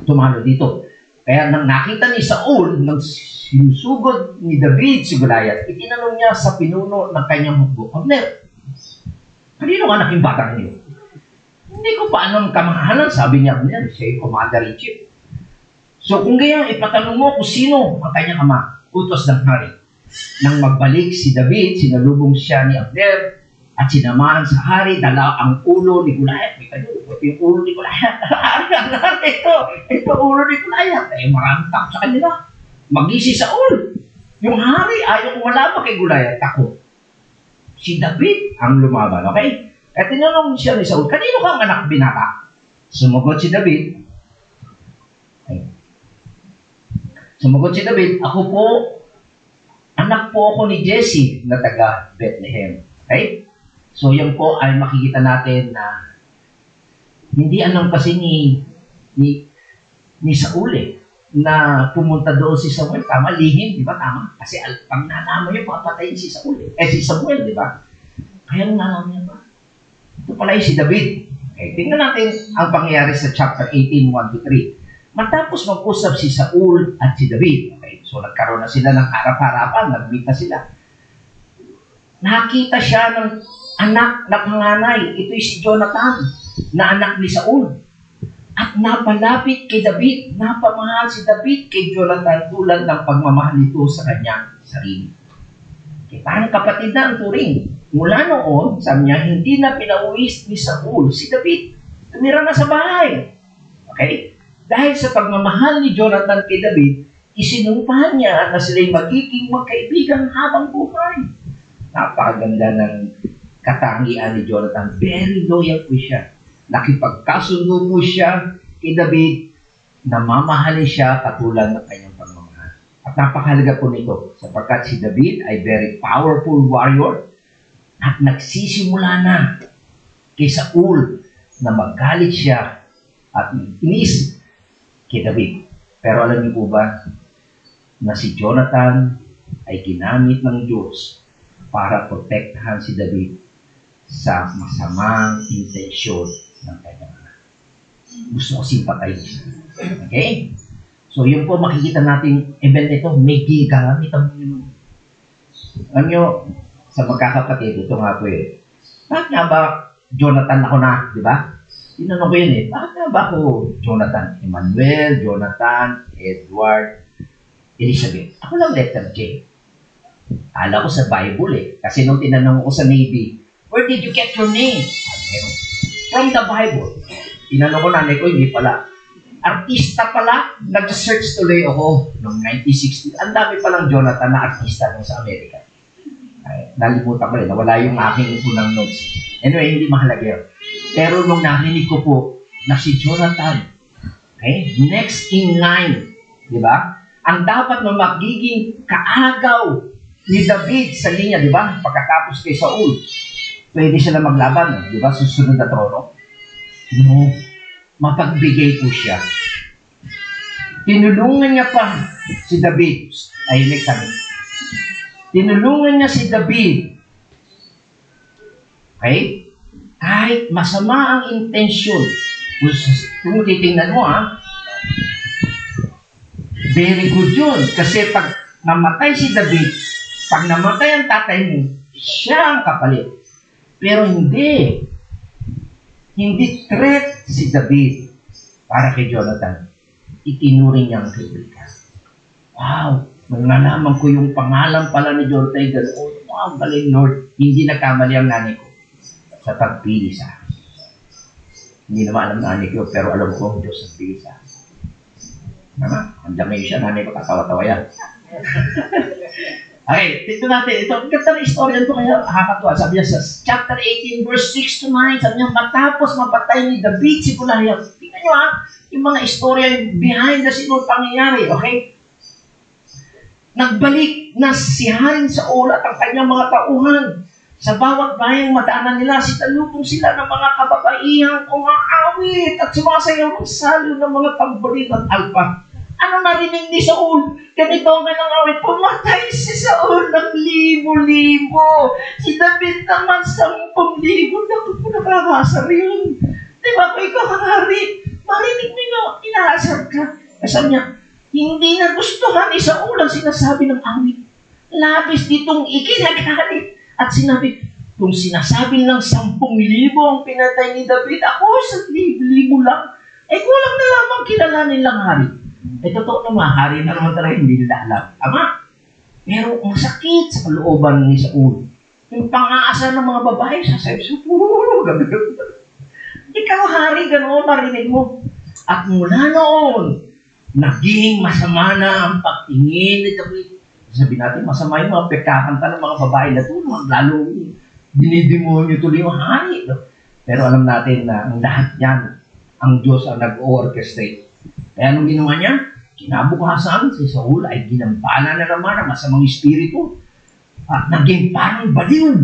[SPEAKER 1] tumalo dito. Kaya nang nakita ni Saul, nang sinusugod ni David si Goliath, itinanong niya sa pinuno ng kanyang hukbo, Abner, kanino nga naging batang niyo? Hindi ko pa anong kamahalan, sabi niya, Abner, siya yung commander-in-chief. So kung gayang ipatanong mo kung sino ang kanyang ama, utos ng hari. Nang magbalik si David, sinalubong siya ni Abner At sinamahan sa hari, dala ang ulo ni Goliath. May kanyo, pati yung ulo ni Goliath. Ito ulo ni Goliath. Eh, maraming takot sa kanila. Mag-isi Saul. Yung hari, ayaw kumalaban kay Goliath. Takot. Si David ang lumaban, okay? At tinanong siya ni Saul, kanino kang anak binata? Sumagot si David. Ako po, anak po ako ni Jesse na taga Bethlehem. Okay? So, yan po ay makikita natin na hindi alam kasi ni Saul na pumunta doon si Samuel. Tama, lihim, di ba? Tama. Kasi pag nalaman niya, papatayin si Saul. Si Samuel, di ba? Kaya nalaman niya ba? Ito pala yung si David. Okay, tingnan natin ang pangyayari sa chapter 18, 1-3. Matapos mag-usap si Saul at si David. Okay, so nagkaroon na sila ng harap-harapan, nag-meet na sila. Nakita siya ng anak na panganay. Ito'y si Jonathan, na anak ni Saul. At napalapit kay David, napamahal si David kay Jonathan tulad ng pagmamahal nito sa kanyang sarili. Okay, parang kapatid na ang turing. Mula noon, sabi niya, hindi na pinauwis ni Saul si David. Tumira na sa bahay. Okay? Dahil sa pagmamahal ni Jonathan kay David, isinumpahan niya na sila'y magiging magkaibigan habang buhay. Napakaganda ng katangian ni Jonathan. Very loyal po siya. Nakipagkasundo po siya kay David, namamahalin siya katulad ng kanyang pagmamahal. At napakahalaga po nito sapagkat si David ay very powerful warrior at nagsisimula na kay Saul na magalit siya at inis kay David. Pero alam niyo po ba na si Jonathan ay ginamit ng Diyos para protektahan si David sa masamang intensyon ng kanyang anak. Gusto ko simpatayin siya. Okay? So, yun po makikita natin event nito, may gigamit ang yun. Alam nyo, sa magkakapatid, ito nga po bakit nga ba Jonathan ako na, di ba? Tinanong ko yun bakit nga ba ako Jonathan? Emmanuel, Jonathan, Edward, Elizabeth. Ako lang letter J. Alam ko sa Bible Kasi nung tinanong ko sa Navy, where did you get your name? From the Bible. Tinanong ko nanay ko, hindi pala. Artista pala, nag-search tuloy ako noong 1960. Ang dami palang Jonathan na artista nung sa Amerika. Ay, nalimutan ko nawala yung aking unang notes. Anyway, hindi mahalaga yun. Pero nung narinig ko po na si Jonathan, okay, next in line, di ba? Ang dapat na magiging kaagaw ni David sa linya, di ba? Pagkatapos kay Saul, pwede sila maglaban, di ba? Susunod na trono. No, mapagbigay po siya. Tinulungan niya pa si David. Ay, next time. Tinulungan niya si David. Okay? Kahit masama ang intensyon. Kung titingnan mo, very good yun. Kasi pag namatay si David, pag namatay ang tatay mo, siya ang kapalit. Pero hindi. Hindi threat si David para kay Jonathan. Itinuring niya ang kaibigan. Wow! Nung nalaman ko yung pangalan pala ni Jonathan, ganoon, wow, galing Lord. Hindi nagkamali ang nanay ko sa pagpili sa akin. Hindi naman alam nanay ko, pero alam ko ang Diyos ang pili sa akin. Andiyan ngayon siya, nanay ko katawa-tawa yan. Okay, ito natin. Ito, ganda na istorya ito kaya nakakatuwa. Sabi niya sa chapter 18, verse 6 to 9, sabi niya, matapos mapatay ni David si Goliath. Tingnan niyo yung mga istorya behind the scene ng pangyayari, okay? Nagbalik na si Haring Saul at ang kanyang mga tauhan. Sa bawat bayang madaanan nila, sinalubong sila ng mga kababaihang umaawit at sumasayaw ng salo ng mga tamborin at alpa. Ano narinig ni Saul? Ganito ang kanyang awit. Pumatay si Saul ng libo-libo. Si David naman 10,000. Naku po, nakakasar yun. Diba kung ikaw ang hari, marinig mo yun, inaasar ka. Sabi niya, hindi nagustuhan ni Saul ang sinasabi ng awit. Labis ditong ikinagalit. At sinabi, kung sinasabi ng 10,000 ang pinatay ni David, ako 1,000 lang. Kulang na lamang kilalanin lang hari. Totoo naman, hari na naman talaga hindi nila alam. Ama, pero masakit sa kalooban ni Saul. Yung pang-aasar ng mga babae, sasabi siya, gabi. Ikaw, hari, ganoon, narinig mo. At mula noon, naging masama na ang pagtingin ni David. Sabi natin, masama yung mga pagkakanta ng mga babae na tulong, lalo dinidemonyo tuloy yung hari. No? Pero alam natin na ang lahat yan, ang Diyos ang nag-orchestrate. Kaya anong ginawa niya? Kinabukasan, si Saul ay ginampala na naman ang masamang espiritu. At naging parang baliw.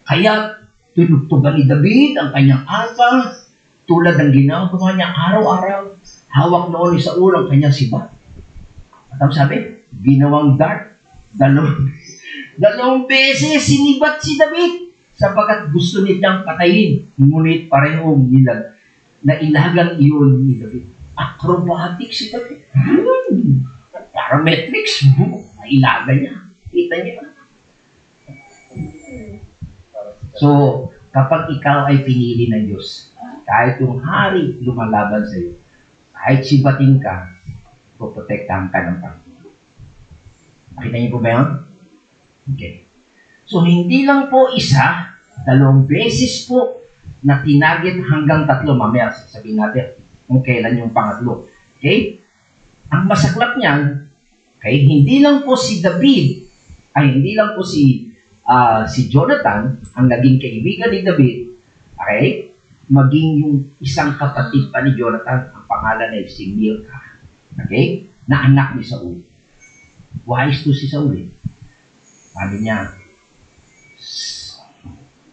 [SPEAKER 1] Kaya tinugtugan ni David ang kanyang arpa tulad ng ginagawa niya araw-araw. Hawak noon ni Saul ang kanyang sibat. At ang sabi, ginawang dart. Dalawang beses sinibat si David sapagkat gusto nitang patayin. Ngunit parehong nailagang iyon ni David. Acrobatic si David. Parametrics. Nailaga niya. Kita niya. So, kapag ikaw ay pinili ng Diyos, kahit yung hari lumalaban sa iyo, kahit sibating ka, poprotektahan ka ng Panginoon. Nakita niyo po ba yun? Okay. So, hindi lang po isa, 2 beses po na tinarget hanggang 3. Mamaya, sabihin natin kung kailan yung pangatlo. Okay? Ang masaklap niyan, okay, hindi lang po si David, hindi lang po si Jonathan ang naging kaibigan ni David, okay? Maging yung isang kapatid pa ni Jonathan, ang pangalan ay si Milka, okay? Na anak ni Saul. Wise to si Saul, eh. Sabi niya,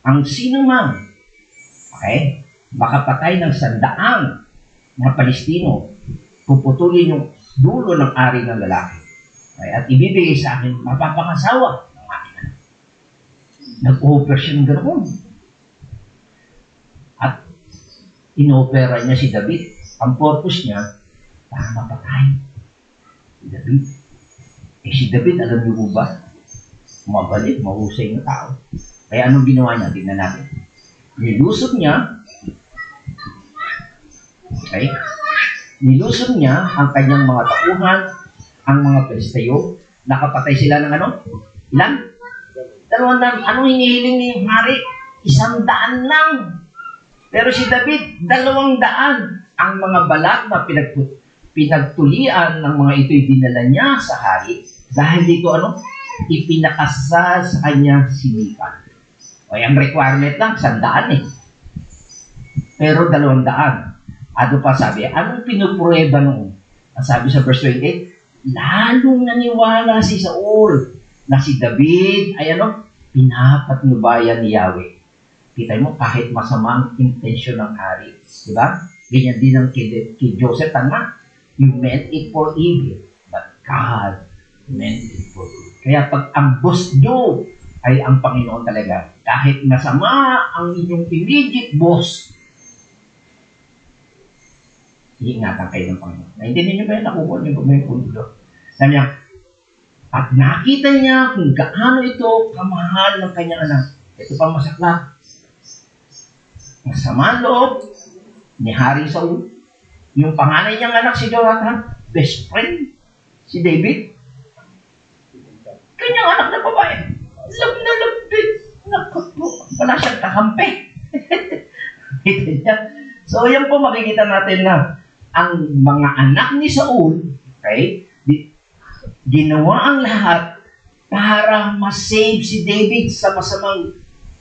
[SPEAKER 1] ang sino man, okay, makapatay ng 100 mga Palestino, puputulin yung dulo ng ari ng lalaki. Okay? At ibibigay sa akin, mapapangasawa ng aking anak. Nag-offer siya ng ganoon. At inopera niya si David. Ang purpose niya, para mapatay si David. Si David, alam niyo po ba? Mabalik, mahusay na tao. Kaya anong ginawa niya? Tingnan natin. Nilusog niya, okay? Nilusog niya ang kanyang mga tauhan, ang mga Pelistayo. Nakapatay sila ng ano? Ilan? 200. Anong hinihiling ni hari? 100 lang. Pero si David, 200. Ang mga balat na pinagtulian ng mga ito'y dinala niya sa hari dahil dito ano? Ipinakasal sa kanya si Mikal. O yung requirement lang, 100 eh. Pero 200. Ano pa sabi? Anong pinuprueba noon? Ang sabi sa verse 28, lalong naniwala si Saul na si David ay ano? Pinapatnubayan ni Yahweh. Kita mo, kahit masama ang intensyon ng hari. Diba? Ganyan din ang kay Joseph. Tama, you meant it for evil, but God meant it for good. Kaya pag ang boss nyo ay ang Panginoon talaga, kahit masama ang inyong immediate boss, iingatan kayo ng Panginoon. Naintindihan niyo ba yun? Nakukuha niyo ba yung punto? Sabi niya, at nakita niya kung gaano ito kamahal ng kanyang anak. Ito pang masaklap. Masama loob ni Hari Saul. Yung panganay niyang anak si Jonathan, best friend, si David. Kanyang anak na babae. Love na love din. Wala siyang kakampi. So, yan po makikita natin na ang mga anak ni Saul, okay, ginawa ang lahat para ma-save si David sa masamang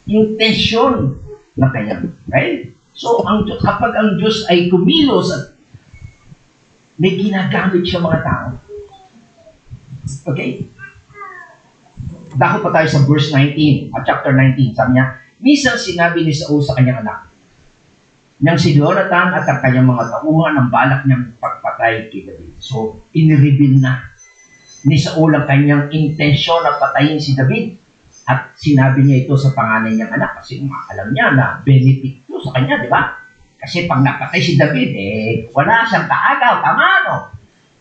[SPEAKER 1] intensyon na kanya. Okay? So, kapag ang Diyos ay kumilos at may ginagamit siya mga tao, okay? Dako pa tayo sa verse 19, chapter 19. Sabi niya, minsan sinabi ni Saul sa kanyang anak, niyang si Jonathan at ang kanyang mga tauhan ang balak niyang pagpatay kay David. So, inreveal na ni Saul ang kanyang intensyon na patayin si David. At sinabi niya ito sa panganay niyang anak kasi alam niya na benefit ito sa kanya, di ba? Kasi pag napatay si David, wala siyang kaagaw, tama, no?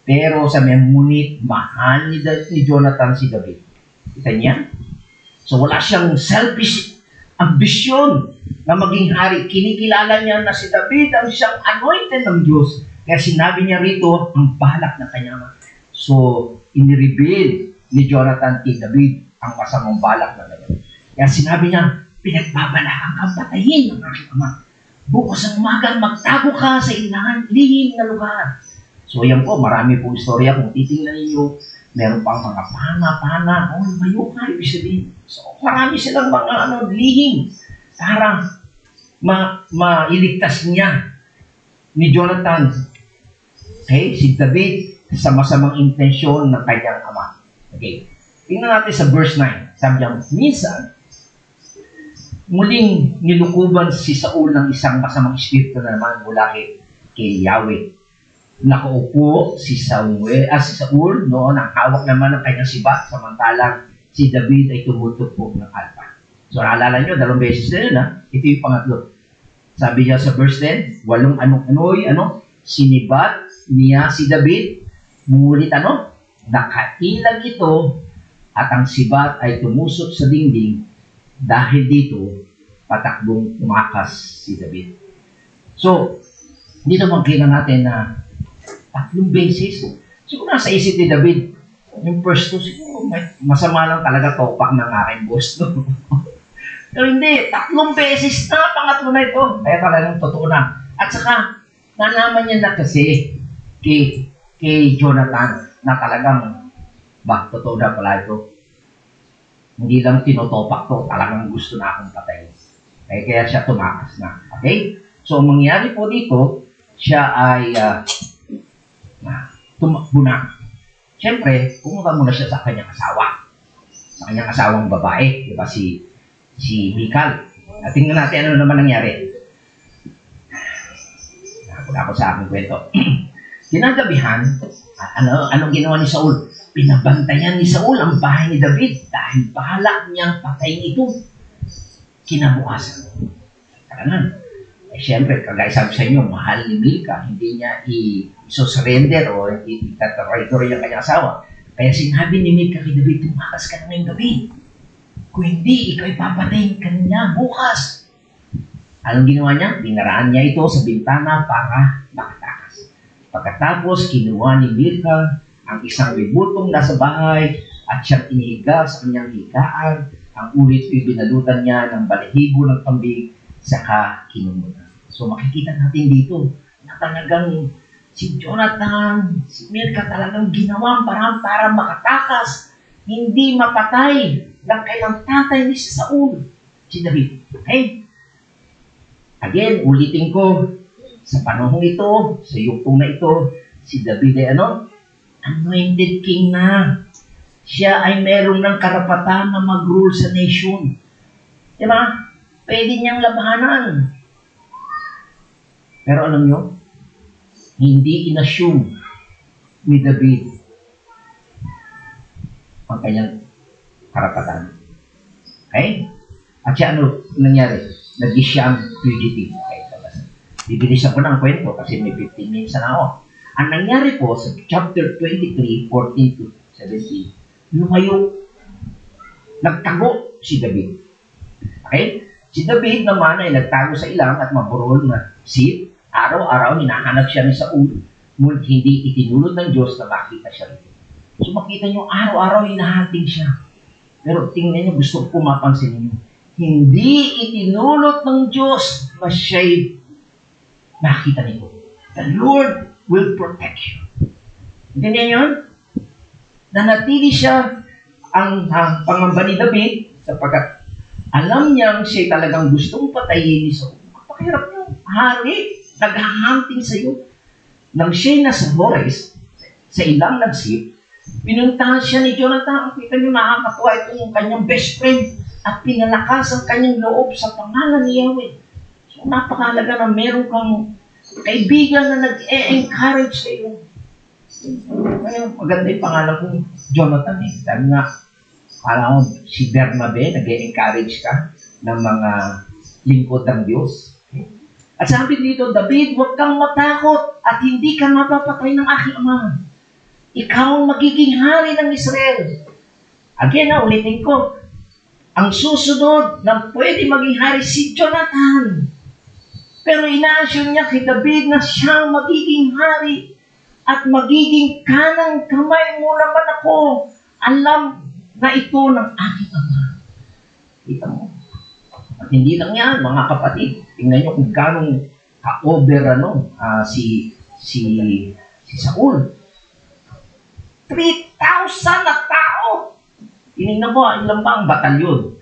[SPEAKER 1] Pero sa ngunit, mahal ni Jonathan si David. Kita niya? So wala siyang selfish ambisyon na maging hari. Kinikilala niya na si David ang siyang anointed ng Diyos. Kaya sinabi niya rito, ang balak na kanya. So, inireveal ni Jonathan kay David ang masamang balak na ganyan. Kaya sinabi niya, pinagbabalakang kang patayin ng aking ama. Bukas ng umaga, magtago ka sa lihim na lugar. So yan po, marami po istorya. Kung titingnan niyo, meron pang mga pana, lumayo ka, ibig sabihin. So marami silang mga lihim para mailigtas niya ni Jonathan. Okay, si David sa masamang intensyon ng kanyang ama. Okay, tingnan natin sa verse 9. Sabi niya, minsan, muling nilukuban si Saul ng isang masamang espiritu na naman mula kay Yahweh. Nakaupo si Saul noon ang hawak naman ng kanyang sibat, samantalang si David ay tumutugtog ng alpa. So naalala nyo, 2 beses na yun, ha? Ito yung pangatlo. Sabi niya sa verse 10, 8 sinibat niya si David, ngunit nakailag ito at ang sibat ay tumusok sa dingding. Dahil dito, patakbong tumakas si David. So, dito makikita natin na 3 beses. Siguro nasa isip ni David, yung first 2, siguro masama lang talaga topak ng aking boss. No? Pero hindi, 3 beses na, pangatlo na ito. Kaya talagang totoo na. At saka, nalaman niya na kasi kay Jonathan na talagang, totoo na pala ito. Hindi lang tinotopak to, talagang gusto na akong patayin. Kaya siya tumakas na. Okay? So, mangyari po dito, siya ay tumakbo na. Siyempre, pumunta muna siya sa kanyang asawa. Sa kanyang asawang babae, di ba? Si Michal. At tingnan natin ano naman nangyari. Nakapula ako sa aking kwento. Kinagabihan, anong ginawa ni Saul? Pinabantayan ni Saul ang bahay ni David dahil balak niyang patayin ito. Kinabukasan. Siyempre, kagaya sabi sa inyo, mahal ni Milka, hindi niya i-surrender o itatraitor yung kanyang asawa. Kaya sinabi ni Milka kay David, tumakas ka na ngayong gabi. Kung hindi, ikaw ipapatayin ka niya bukas. Anong ginawa niya? Dinaraan niya ito sa bintana para makatakas. Pagkatapos, kinuha ni Milka ang isang ributong nasa bahay at siyang inihiga sa kanyang higaan. Ang ulit ay binalutan niya ng balahibo ng kambing saka kinumutan. So makikita natin dito na talagang si Jonathan, si Milka talagang ginawang parang para makatakas, hindi mapatay ng kailang tatay ni si Saul, si David. Okay? Again, ulitin ko, sa panahon ito, sa yugtong na ito, si David ay anointed king na. Siya ay meron ng karapatan na mag-rule sa nation. Diba? Pwede niyang labanan. Pero alam nyo, hindi inassume ni David ang kanyang karapatan. Okay? At siya nangyari? Naging siyang fugitive. Okay, bibilisan ko ng kwento kasi may 15 minutes na ako. Ang nangyari po sa chapter 23, 14 to 17, lumayo, nagtago si David. Okay? Si David naman ay nagtago sa ilang at maburol na ship. Araw-araw, hinahanap siya ni Saul. Ngunit hindi itinulot ng Diyos na makita siya rin. So makita nyo, araw-araw hinahanting siya. Pero tingnan nyo, gusto ko mapansin niyo. Hindi itinulot ng Diyos na siya'y nakita nito. The Lord will protect you. Ganyan yun? Nanatili siya ang pangamba ni David sapagkat alam niyang siya talagang gustong patayin ni Saul. Kapakirap niyo, hari, naghahunting sa iyo. Nang siya'y nasa Horez, sa ilang nagsip, pinuntahan siya ni Jonathan. Kita niyo, nakakatuwa itong kanyang best friend at pinalakas ang kanyang loob sa pangalan ni Yahweh. So, napakalaga na meron kang kaibigan na nag-e-encourage sa iyo. Ngayon, maganda yung pangalan ko, Jonathan eh. Dahil nga, alam mo, si Bernabe, nag-e-encourage ka ng mga lingkod ng Diyos. Okay? At sabi dito, David, huwag kang matakot at hindi ka mapapatay ng aking ama. Ikaw ang magiging hari ng Israel. Again, ulitin ko, ang susunod na pwede maging hari si Jonathan. Pero inaasyon niya kay David na siya magiging hari at magiging kanang kamay mo naman ako. Alam na ito ng aking ama. Kita mo. At hindi lang yan, mga kapatid. Tingnan nyo kung gano'ng ka-over si Saul. 3,000 na tao. Tinignan mo, ilan ba ang batalyon?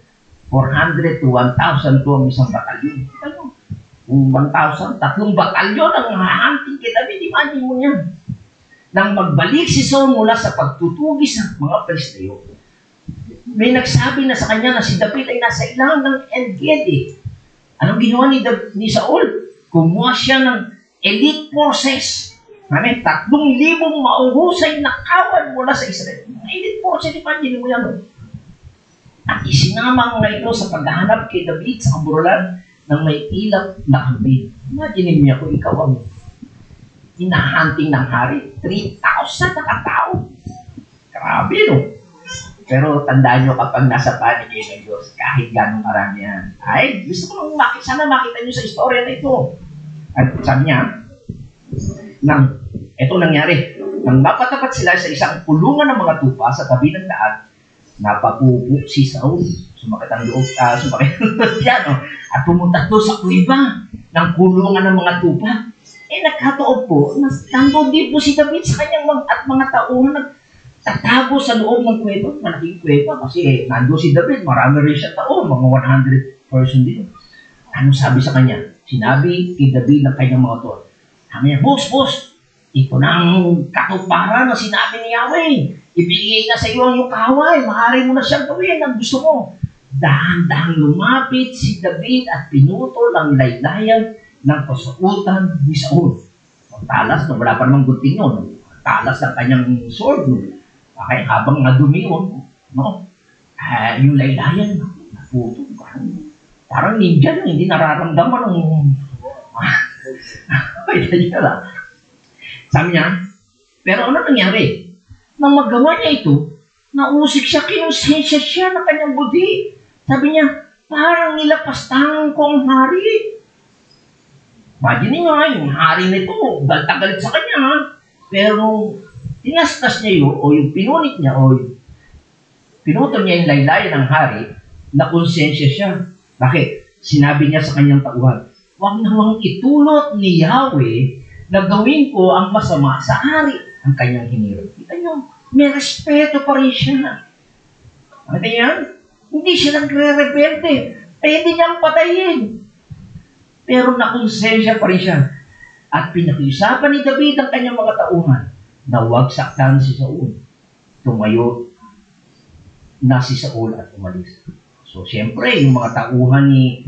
[SPEAKER 1] 400 to 1,000 to ang isang batalyon. Ano? Kung 1,000, 3 batalyon ang hahanting kay David. Imagine mo yan. Nang magbalik si Saul mula sa pagtutugi sa mga Filisteo, may nagsabi na sa kanya na si David ay nasa ilang ng En-Gedi. Anong ginawa ni Saul? Kumuha siya ng elite forces. 3,000 mauhusay na kawan mula sa Israel. Mga elite forces, imagine mo yan. At isinama mga ito sa paghahanap kay David sa kaburalan ng may ilap na kambing. Imagine niya kung ikaw ang hinahanting ng hari. 3,000 na katao. Grabe, no? Pero tandaan nyo kapag nasa panig kayo ng Diyos, kahit gano'ng marami yan. Ay, gusto ko lang sana makita nyo sa istorya na ito. At sabi niya, ito nangyari. Nang mapatapat sila sa isang pulungan ng mga tupa sa tabi ng daan, napapupo si Saul. Sumakit ang loob, at pumunta to sa kuiba ng pulungan ng mga tupa. Nagkataon po, nandun din po si David sa kanyang mga tauhan tatago sa loob ng kuweba, malaking kuweba, kasi nandun si David, marami rin siya tao, mga 100 person din. Ano sabi sa kanya? Sinabi kay David ng kanyang mga tol. Sabi niya, boss, ito na ang katuparan na sinabi ni Yahweh. Ibigay na sa iyo ang iyong kaway, maaari mo na siyang gawin ang gusto mo. Dahan-dahang lumapit si David at pinutol ang laylayan ng kasuotan ni Saul. Ang talas, wala pa namang gunting yun. Ang talas ng kanyang sword. Okay, habang nadumi yun, yung laylayan, naputo. Parang ninja yun, hindi nararamdaman ng... Sabi niya, pero ano nangyari? Nang magawa niya ito, nausik siya, kinonsensya siya ng kanyang budi. Sabi niya, parang nilapastangan ko ang hari. Imagine niyo yung hari nito, galit sa kanya. Pero, tinastas niya yun, o yung pinunit niya, o pinutol niya yung laylayan ng hari, na konsensya siya. Bakit? Sinabi niya sa kanyang tauhan, huwag namang itulot ni Yahweh na gawin ko ang masama sa hari ang kanyang hinirap. Kita niyo, may respeto pa rin siya. Ano yan? Hindi siya nagre-rebelde. Pwede niyang patayin. Pero nakonsensya pa rin siya. At pinakiusapan ni David ang kanyang mga tauhan na huwag saktan si Saul. Tumayo na si Saul at umalis. So, siyempre, yung mga tauhan ni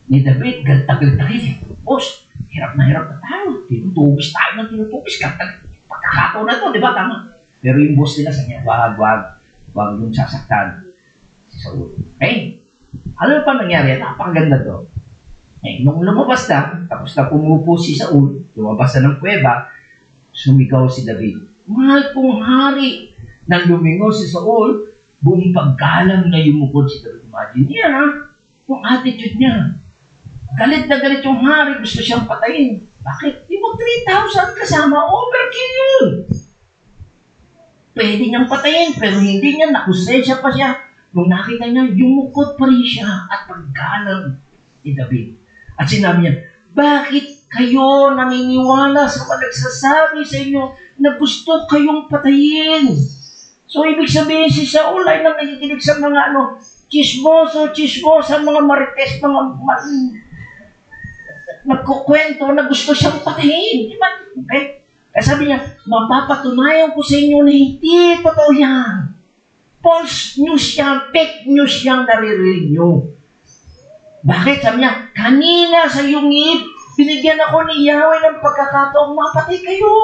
[SPEAKER 1] David, galtag-galtagin. Boss, hirap na tayo. Tinutubis tayo ng tinutubis. Pagkakataon na to, di ba? Tama. Pero yung boss nila sa niya, wag yung sasaktan si Saul. Okay? Ano pa nangyari? Napakaganda to. Nung lumabas na, tapos na pumupo si Saul, lumabas na ng kuweba, sumigaw si David. Mahal kong hari. Nang lumingaw si Saul, buong paggalang na yumukod si David. Imagine niya, yung attitude niya. Galit na galit yung hari, gusto siyang patayin. Bakit? Di mo 3,000 kasama, overkill yun. Pwede niyang patayin, pero hindi niya, nakusensya pa siya. Nung nakita niya, yumukod pa rin siya at paggalang ni David. At sinabi niya, bakit kayo naniniwala sa mga nagsasabi sa inyo na gusto kayong patayin? So, ibig sabihin si Saul ay nang nakikinig sa mga chismosa, mga marites, mga nagkukwento na gusto siyang patayin. Diba? Okay? Kaya sabi niya, mapapatunayan ko sa inyo na hindi totoo yan. False news yan, fake news yan naririnig nyo. Bakit? Sabi niya, kanina sa iyong binigyan ako ni Yahweh ng pagkakataong mapatay kayo.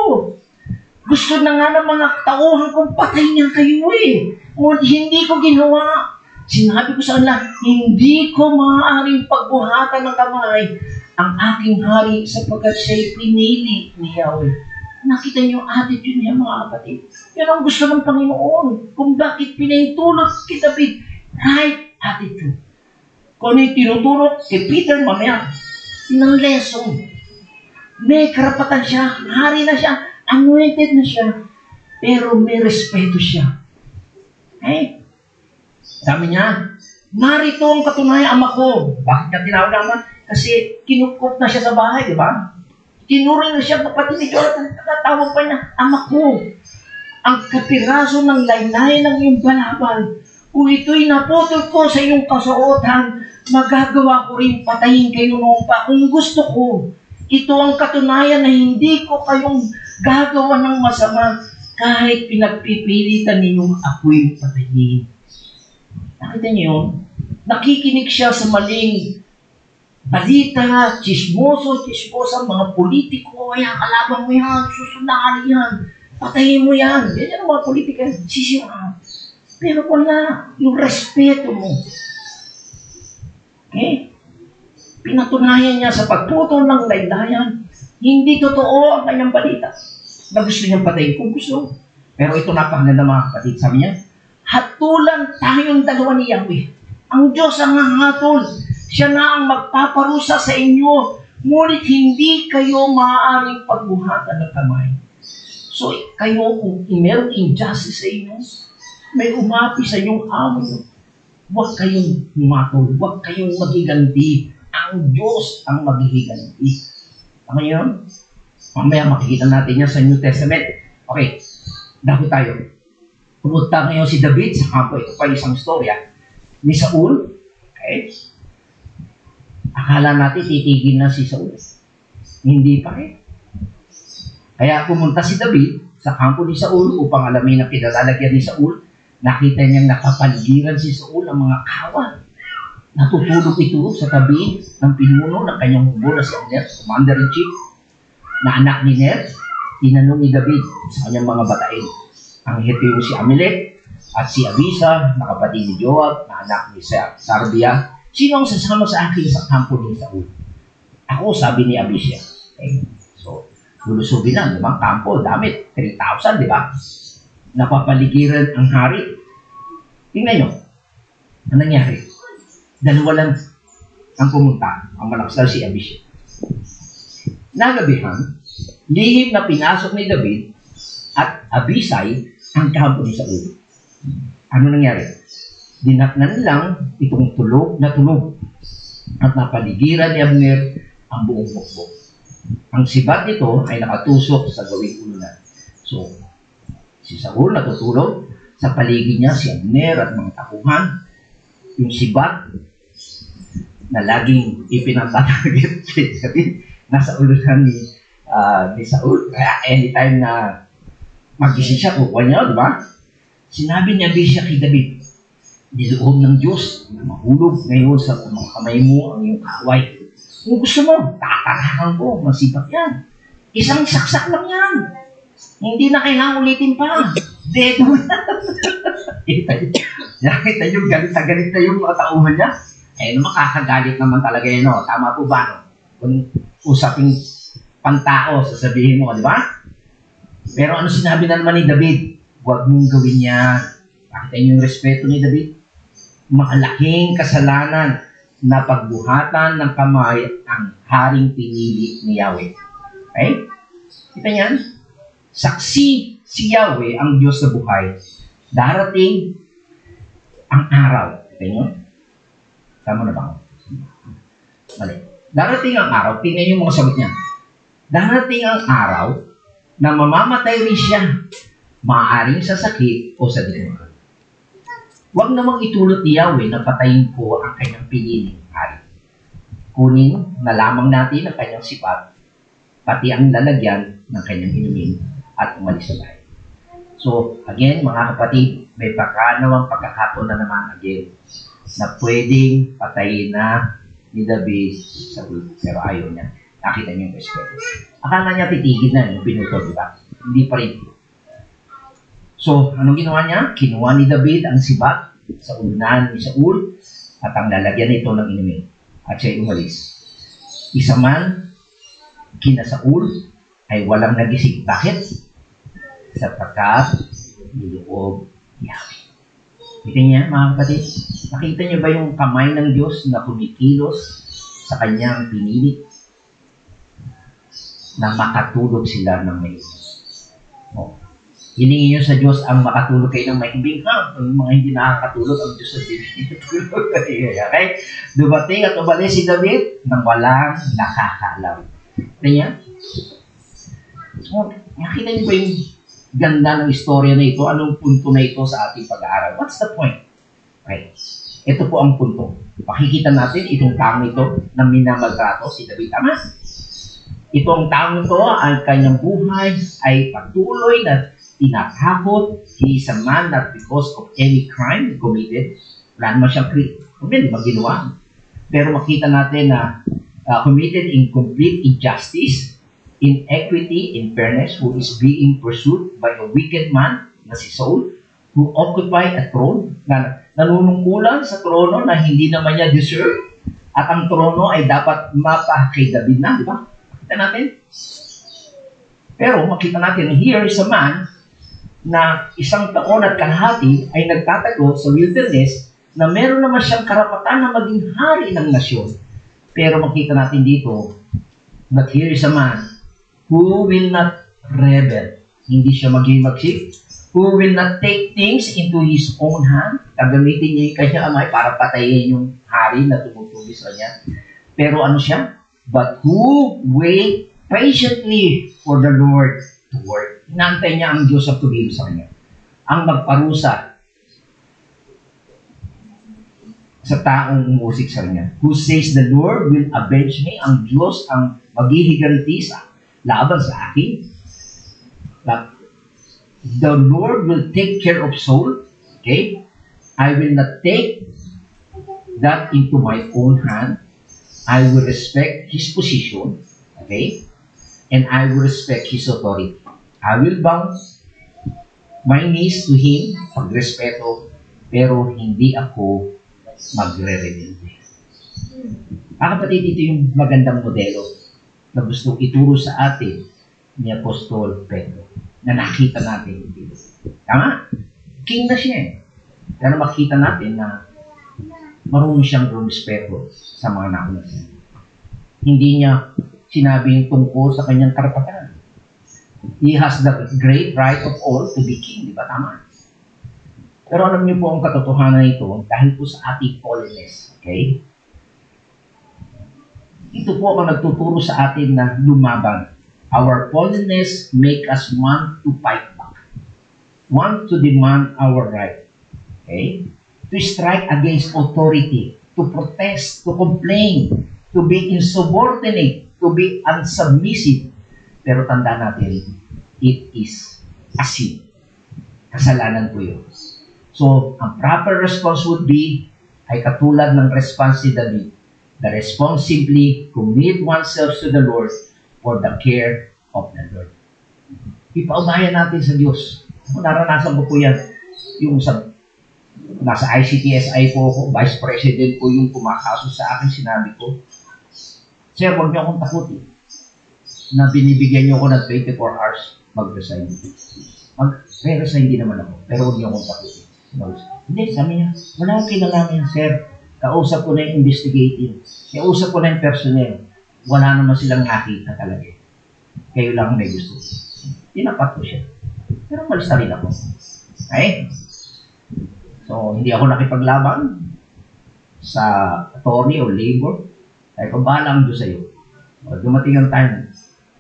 [SPEAKER 1] Gusto na nga ng mga tauhan kong patayin niya kayo eh. Ngunit hindi ko ginawa. Sinabi ko sa kanila, hindi ko maaaring pagbuhatan ng kamay ang aking hari sapagkat siya'y pinili ni Yahweh. Nakita niyo ang attitude niya, mga kapatid. Yan ang gusto ng Panginoon. Kung bakit pinahintulot kay David, right attitude. Kung ano yung tinuturo kay Peter mamaya, ng lesson. May karapatan siya, hari na siya, anointed na siya, pero may respeto siya. Okay? Sabi niya, narito ang katunayan, ama ko. Bakit ka tinawag naman? Kasi kinukop na siya sa bahay, di ba? Tinuri na siya, pati ni Jonathan, tatawag pa niya, ama ko. Ang kapiraso ng laynay ng iyong balabal, kung ito'y naputol ko sa iyong kasuotan, magagawa ko rin patayin kayo noon pa kung gusto ko. Ito ang katunayan na hindi ko kayong gagawa ng masama kahit pinagpipilitan ninyong ako'y patayin. Nakita niyo yun? Nakikinig siya sa maling balita, chismosa, mga politiko, ayan, kalaban mo yan, susundahan yan, patayin mo yan. Yan ang mga politika, sisiraan. Pero wala yung respeto mo. Okay? Pinatunayan niya sa pagputol ng laylayan, hindi totoo ang kanyang balita na gusto niyang patayin kung gusto. Pero ito napakaganda mga kapatid. Sabi niya, hatulan tayong dalawa ni Yahweh. Ang Diyos ang hahatol. Siya na ang magpaparusa sa inyo. Ngunit hindi kayo maaaring pagbuhatan ng kamay. So, kayo, kung merong injustice sa inyo, may umapi sa inyong amo nyo, huwag kayong humatol, huwag kayong maghiganti. Ang Diyos ang maghihiganti. Ngayon, mamaya makikita natin yan sa New Testament. Okay, dako tayo. Pumunta ngayon si David sa kampo. Ito pa isang storya ni Saul. Okay? Akala natin titigil na si Saul. Hindi pa eh. Kaya pumunta si David sa kampo ni Saul upang alamin ang pinalalagyan ni Saul. Nakita niyang nakapaligiran si Saul ng mga kawan. Natutulog ito sa tabi ng pinuno ng kanyang hubo na si Abner, commander-in-chief, na anak ni Ner. Tinanong ni David sa kanyang mga batain. Ang Heteo si Amalek at si Abisa, na kapatid ni Joab, na anak ni Sarbia. Sino ang sasama sa akin sa kampo ni Saul? Ako, sabi ni Abisha. Okay. So, lulusubin lang, limang kampo, damit, 3,000, di ba? Napapaligiran ang hari. Tingnan nyo, ano nangyari? Dalawa lang ang pumunta. Ang malakas na si Abisha. Nagabihan, lihim na pinasok ni David at Abisai ang kampo ni Saul. Ano nangyari? Dinatnan lang itong tulog na tulog at napaligiran ni Abner ang buong bukbok. Ang sibat nito ay nakatusok sa gawing ulunan. So, si Saul natutulog, sa paligid niya si Abner at mga takuhan. Yung sibat na laging ipinatatagit kay David, nasa ulunan ni Saul. Kaya anytime na magising siya, kukuha niya, di ba? Sinabi niya siya kay David, niloob ng Diyos na mahulog ngayon sa mga kamay mo ang iyong kaway. Kung gusto mo, tatarahan ko, masipat yan. Isang saksak lang yan. Hindi na kailangan ulitin pa. Dedo na. Nakita yung galit na yung mga tauhan niya. Eh, makakagalit naman talaga yun, no? Tama po ba, no? Kung usaping pantao, sasabihin mo, di ba? Pero ano sinabi na naman ni David? Huwag mong gawin yan. Pakita niyo yung respeto ni David. Malaking kasalanan na pagbuhatan ng kamay ang haring pinili ni Yahweh. Okay? Kita niyan? Saksi si Yahweh, ang Diyos na buhay. Darating ang araw. Kita niyo? Tama na ba? Mali. Darating ang araw. Tingnan niyo yung mga sagot niya. Darating ang araw na mamamatay rin siya. Maaaring sa sakit o sa digmaan. Huwag namang itulot ni Yahweh na patayin ko ang kanyang piniling hari. Kunin na lamang natin ang kanyang sipat, pati ang lalagyan ng kanyang inumin at umalis sa bahay. So, again, mga kapatid, may pakanawang pagkakataon na naman again na pwedeng patayin na ni David sa Saul, pero ayaw niya. Nakita niyo yung respeto. Akala niya titigil na yung pinutol, di ba? Hindi pa rin. So, anong ginawa niya? Kinuha ni David ang sibat sa ulunan ni Saul at ang lalagyan nito ng inumin. At siya'y umalis. Isa man, kina Saul ay walang nagising. Bakit? Sapagkat niloob Yahweh. Kita niya, mga kapatid? Nakita niyo ba yung kamay ng Diyos na kumikilos sa kanyang pinili? Na makatulog sila ng may oh. Hilingin nyo sa Diyos ang makatulog kayo ng mahimbing. Ang mga hindi nakakatulog, ang Diyos ang tinutulog. Okay? Dumating at umalis si David nang walang nakakaalam. Kanya? So, nakita niyo ba yung ganda ng istorya na ito? Anong punto na ito sa ating pag-aaral? What's the point? Okay. Ito po ang punto. Pakikita natin itong taong ito na minamaltrato si David. Tama? Itong taong ito, ang kanyang buhay ay patuloy na tinakakot. He is a man that because of any crime committed, wala naman siyang di ba ginawa? Pero makita natin na committed in complete injustice, inequity, in fairness, who is being pursued by a wicked man na si Saul, who occupy a throne na nanunungkulan sa trono na hindi naman niya deserve, at ang trono ay dapat mapa kay David na, di ba? Makita natin. Pero makita natin, here is a man na 1 taon at kalahati ay nagtatago sa wilderness na meron naman siyang karapatan na maging hari ng nasyon. Pero makita natin dito, that here is a man who will not rebel. Hindi siya maghimagsik. Who will not take things into his own hand. Gagamitin niya yung kanyang amay para patayin yung hari na tumutuloy sa kanya. Pero ano siya? But who wait patiently for the Lord to work. Inaantay niya ang Diyos ang tumiro sa kanya. Ang magparusa sa taong umusik sa kanya. Who says, the Lord will avenge me. Ang Diyos ang maghihiganti sa laban sa akin. The Lord will take care of Saul. Okay? I will not take that into my own hand. I will respect his position. Okay? And I will respect his authority. I will bow my knees to him, pagrespeto, pero hindi ako magre-rebelde. Kapatid, ito yung magandang modelo na gustong ituro sa atin ni Apostol Pedro na nakita natin dito. Tama? King na siya eh. Pero makita natin na marunong siyang rumispeto sa mga nauna siya. Hindi niya sinabi yung tungkol sa kanyang karapatan. He has the great right of all to be king, di ba? Tama. Pero alam niyo po ang katotohanan ito dahil po sa ating holiness. Okay? Ito po ang nagtuturo sa atin na lumaban. Our holiness make us want to fight back. Want to demand our right. Okay? To strike against authority. To protest. To complain. To be insubordinate. To be unsubmissive. Pero tanda natin, it is a sin. Kasalanan po yun. So, ang proper response would be, ay katulad ng response ni David. The response simply, commit oneself to the Lord for the care of the Lord. Ipaubayan natin sa Diyos. Naranasan ko po yan. Yung nasa ICTSI po ako, Vice President po yung kumakaso sa akin, sinabi ko, Sir, huwag niyo akong takutin na binibigyan niyo ako ng 24 hours mag-resign. Mag-resign din naman ako, pero huwag niyo akong takutin. Hindi, sabi niya, wala akong kinalaman yan, sir. Kausap ko na yung investigating. Kausap ko na yung personnel. Wala naman silang nakita talaga. Kayo lang may gusto. Tinapat ko siya. Pero malis na rin ako. Okay? So, hindi ako nakipaglaban sa attorney o labor. Ay, kung bahala ang Diyos sa'yo. O, dumating ang time,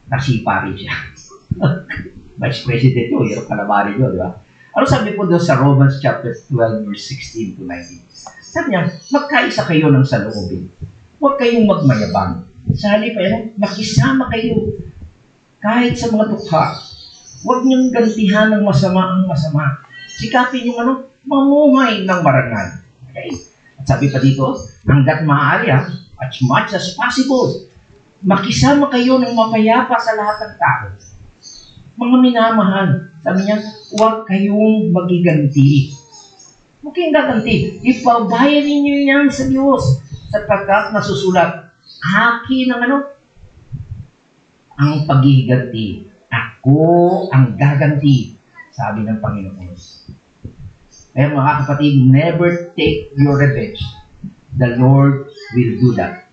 [SPEAKER 1] nasipa rin siya. Vice President yun, hirap kalabarin yun, di ba? Ano sabi po doon sa Romans chapter 12, verse 16 to 19? Sabi niya, magkaisa kayo ng saloobin. Huwag kayong magmayabang. Sa halip, makisama kayo kahit sa mga tukha. Huwag niyong gantihan ng masama ang masama. Sikapin yung mamuhay ng marangal. Okay? At sabi pa dito, hanggat maaari, as much as possible, makisama kayo ng mapayapa sa lahat ng tao. Mga minamahal, sabi niya, huwag kayong magiganti. Huwag kayong gaganti. Ipabayan ninyo yan sa Diyos. Sapagkat nasusulat, akin ang ang paghihiganti. Ako ang gaganti, sabi ng Panginoon. Kaya mga kapatid, never take your revenge. The Lord will do that.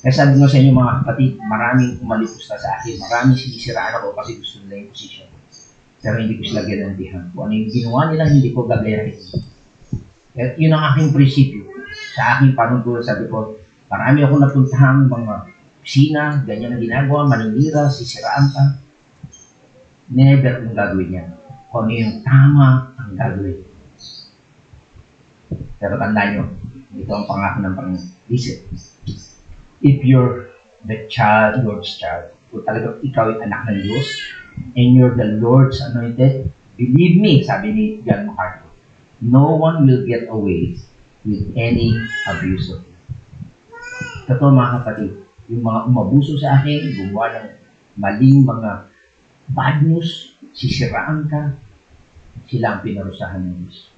[SPEAKER 1] Kaya sabi nga sa inyo mga kapatid, maraming umalipos na sa akin, maraming sinisiraan ako kasi gusto nila yung posisyon. Pero hindi ko sila ginantihan. Kung ano yung ginawa nila, hindi ko gagayahin. At yun ang aking prinsipyo. Sa aking panungkulan, sabi ko, marami akong napuntahan mga opisina, ganyan ang ginagawa, maninira, sisiraan ka. Never kong gagawin yan. Kung ano yung tama ang gagawin. Pero tandaan nyo, ito ang pangako ng Panginoon. Listen, if you're the child, Lord's child, kung talagang ikaw ay anak ng Diyos, and you're the Lord's anointed, believe me, sabi ni John MacArthur, no one will get away with any abuse of you. Totoo mga kapatid, yung mga umabuso sa akin, gumawa ng maling mga bad news, sisiraan ka, sila ang pinarusahan ng Diyos.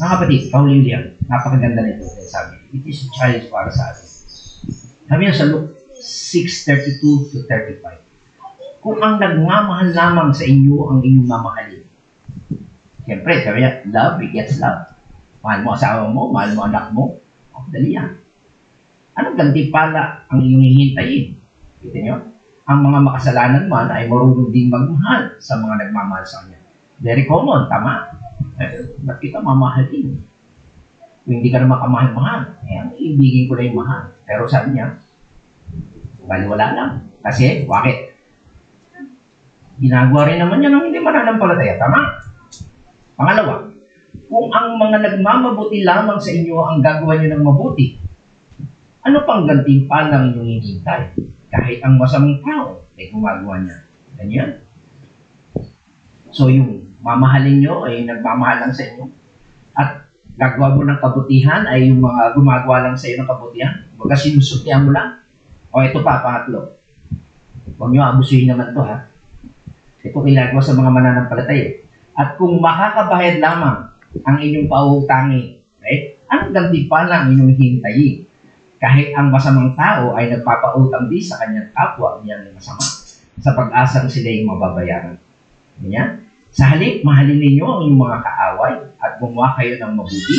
[SPEAKER 1] Mga kapatid, Paul William, napakaganda nito. Sabi, it is a challenge para sa atin. Sabi niya sa Luke 6:32 to 35. Kung ang nagmamahal lamang sa inyo ang inyong mamahalin. Siyempre, sabi niya, love begets love. Mahal mo asawa mo, mahal mo anak mo. Oh, dali yan. Anong gantimpala ang inyong hihintayin? Kita niyo? Ang mga makasalanan man ay marunong ding magmahal sa mga nagmamahal sa kanya. Very common, tama? Ba't kita mamahalin? Kung hindi ka na makamahal-mahal, ibigin ko na yung mahal. Pero sabi niya, baliwala lang. Kasi, bakit? Ginagawa rin naman yan ng hindi mananampalataya. Tama? Pangalawa, kung ang mga nagmamabuti lamang sa inyo ang gagawa nyo ng mabuti, ano pang gantimpala ang inyong hinihintay? Kahit ang masamang tao ay gumagawa niya. Ganyan. So, yung mamahalin nyo ay nagmamahal lang sa inyo. At gagawa mo ng kabutihan ay yung mga gumagawa lang sa iyo ng kabutihan. Baga sinusutihan mo lang. O ito pa, pangatlo. Huwag nyo abusuhin naman to ha. Ito ginagawa sa mga mananampalataya. At kung makakabayad lamang ang inyong pauutangin, right? Anong gantimpala ang inyong hintayin? Kahit ang masamang tao ay nagpapautang din sa kanyang kapwa niyang masama sa pag-asang sila yung mababayaran. Ganyan? Sa halip, mahalin ninyo ang inyong mga kaaway at gumawa kayo ng mabuti.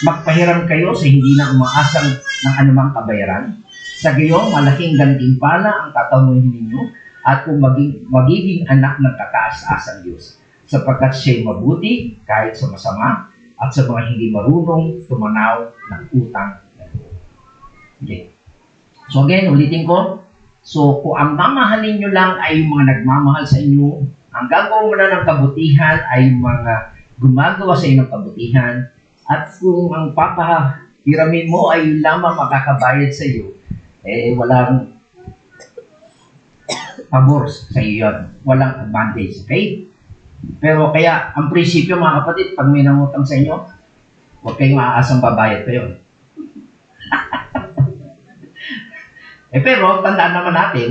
[SPEAKER 1] Magpahiram kayo sa hindi na umaasang ng anumang kabayaran. Sa gayon, malaking gantimpala ang tatamuhin ninyo at kung magiging anak ng kataas-asang Diyos. Sapagkat siya'y mabuti kahit sa masama at sa mga hindi marunong tumanaw ng utang. Okay. So again, ulitin ko. So kung ang mamahalin nyo lang ay yung mga nagmamahal sa inyo, ang gagawa mo na ng kabutihan ay mga gumagawa sa iyo ng kabutihan, at kung ang papahiramin mo ay lamang makakabayad sa iyo, walang pabor sa iyo yun. Walang advantage. Okay? Pero kaya, ang prinsipyo mga kapatid, pag may nangutang sa inyo, huwag kayong aasang babayad kayo. Pero, tandaan naman natin,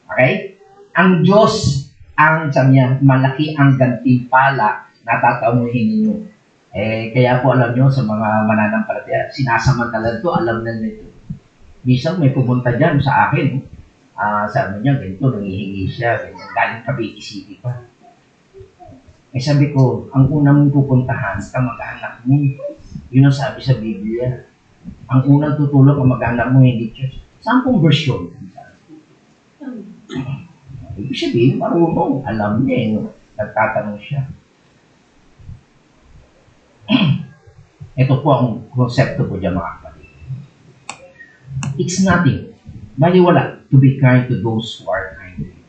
[SPEAKER 1] okay? Ang Diyos, sabi niya, malaki ang gantimpala na tatamuhin ninyo. Kaya po alam nyo, sa mga mananampalataya, sinasamantala ito, alam na nito. Minsan may pumunta dyan sa akin, sabi niya, ganito, nangihingi siya, ganyan, galing Cavite City pa. Sabi ko, ang unang mong pupuntahan, kamag-anak mo. Yun ang sabi sa Biblia. Ang unang tutulong kamag-anak mo, hindi church. Saan pong version? Ibig sabihin, marunong. Alam niya, nagtatanong siya. Ito po ang konsepto ko dyan, mga kapatid. It's nothing. Baliwala to be kind to those who are kind to you.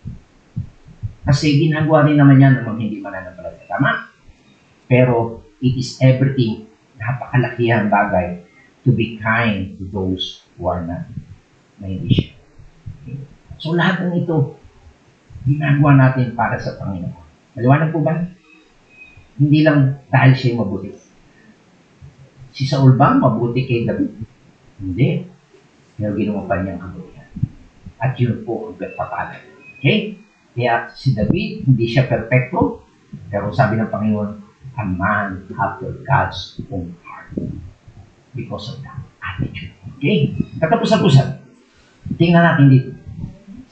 [SPEAKER 1] Kasi ginagawa rin naman yan ng mga hindi mananampalataya. Tama? Pero it is everything, napakalakihang bagay to be kind to those who are not. Na hindi siya. Okay. So lahat ng ito, ginagawa natin para sa Panginoon. Maliwanag po ba? Hindi lang dahil siya mabuti. Si Saul ba mabuti kay David? Hindi. Pero ginawa pa niyang kabutihan. At yun po ang pagpapalad. Okay? Kaya si David, hindi siya perfecto. Pero sabi ng Panginoon, a man after God's own heart. Because of that attitude. Okay? Katapos-tapusan. Tingnan natin dito.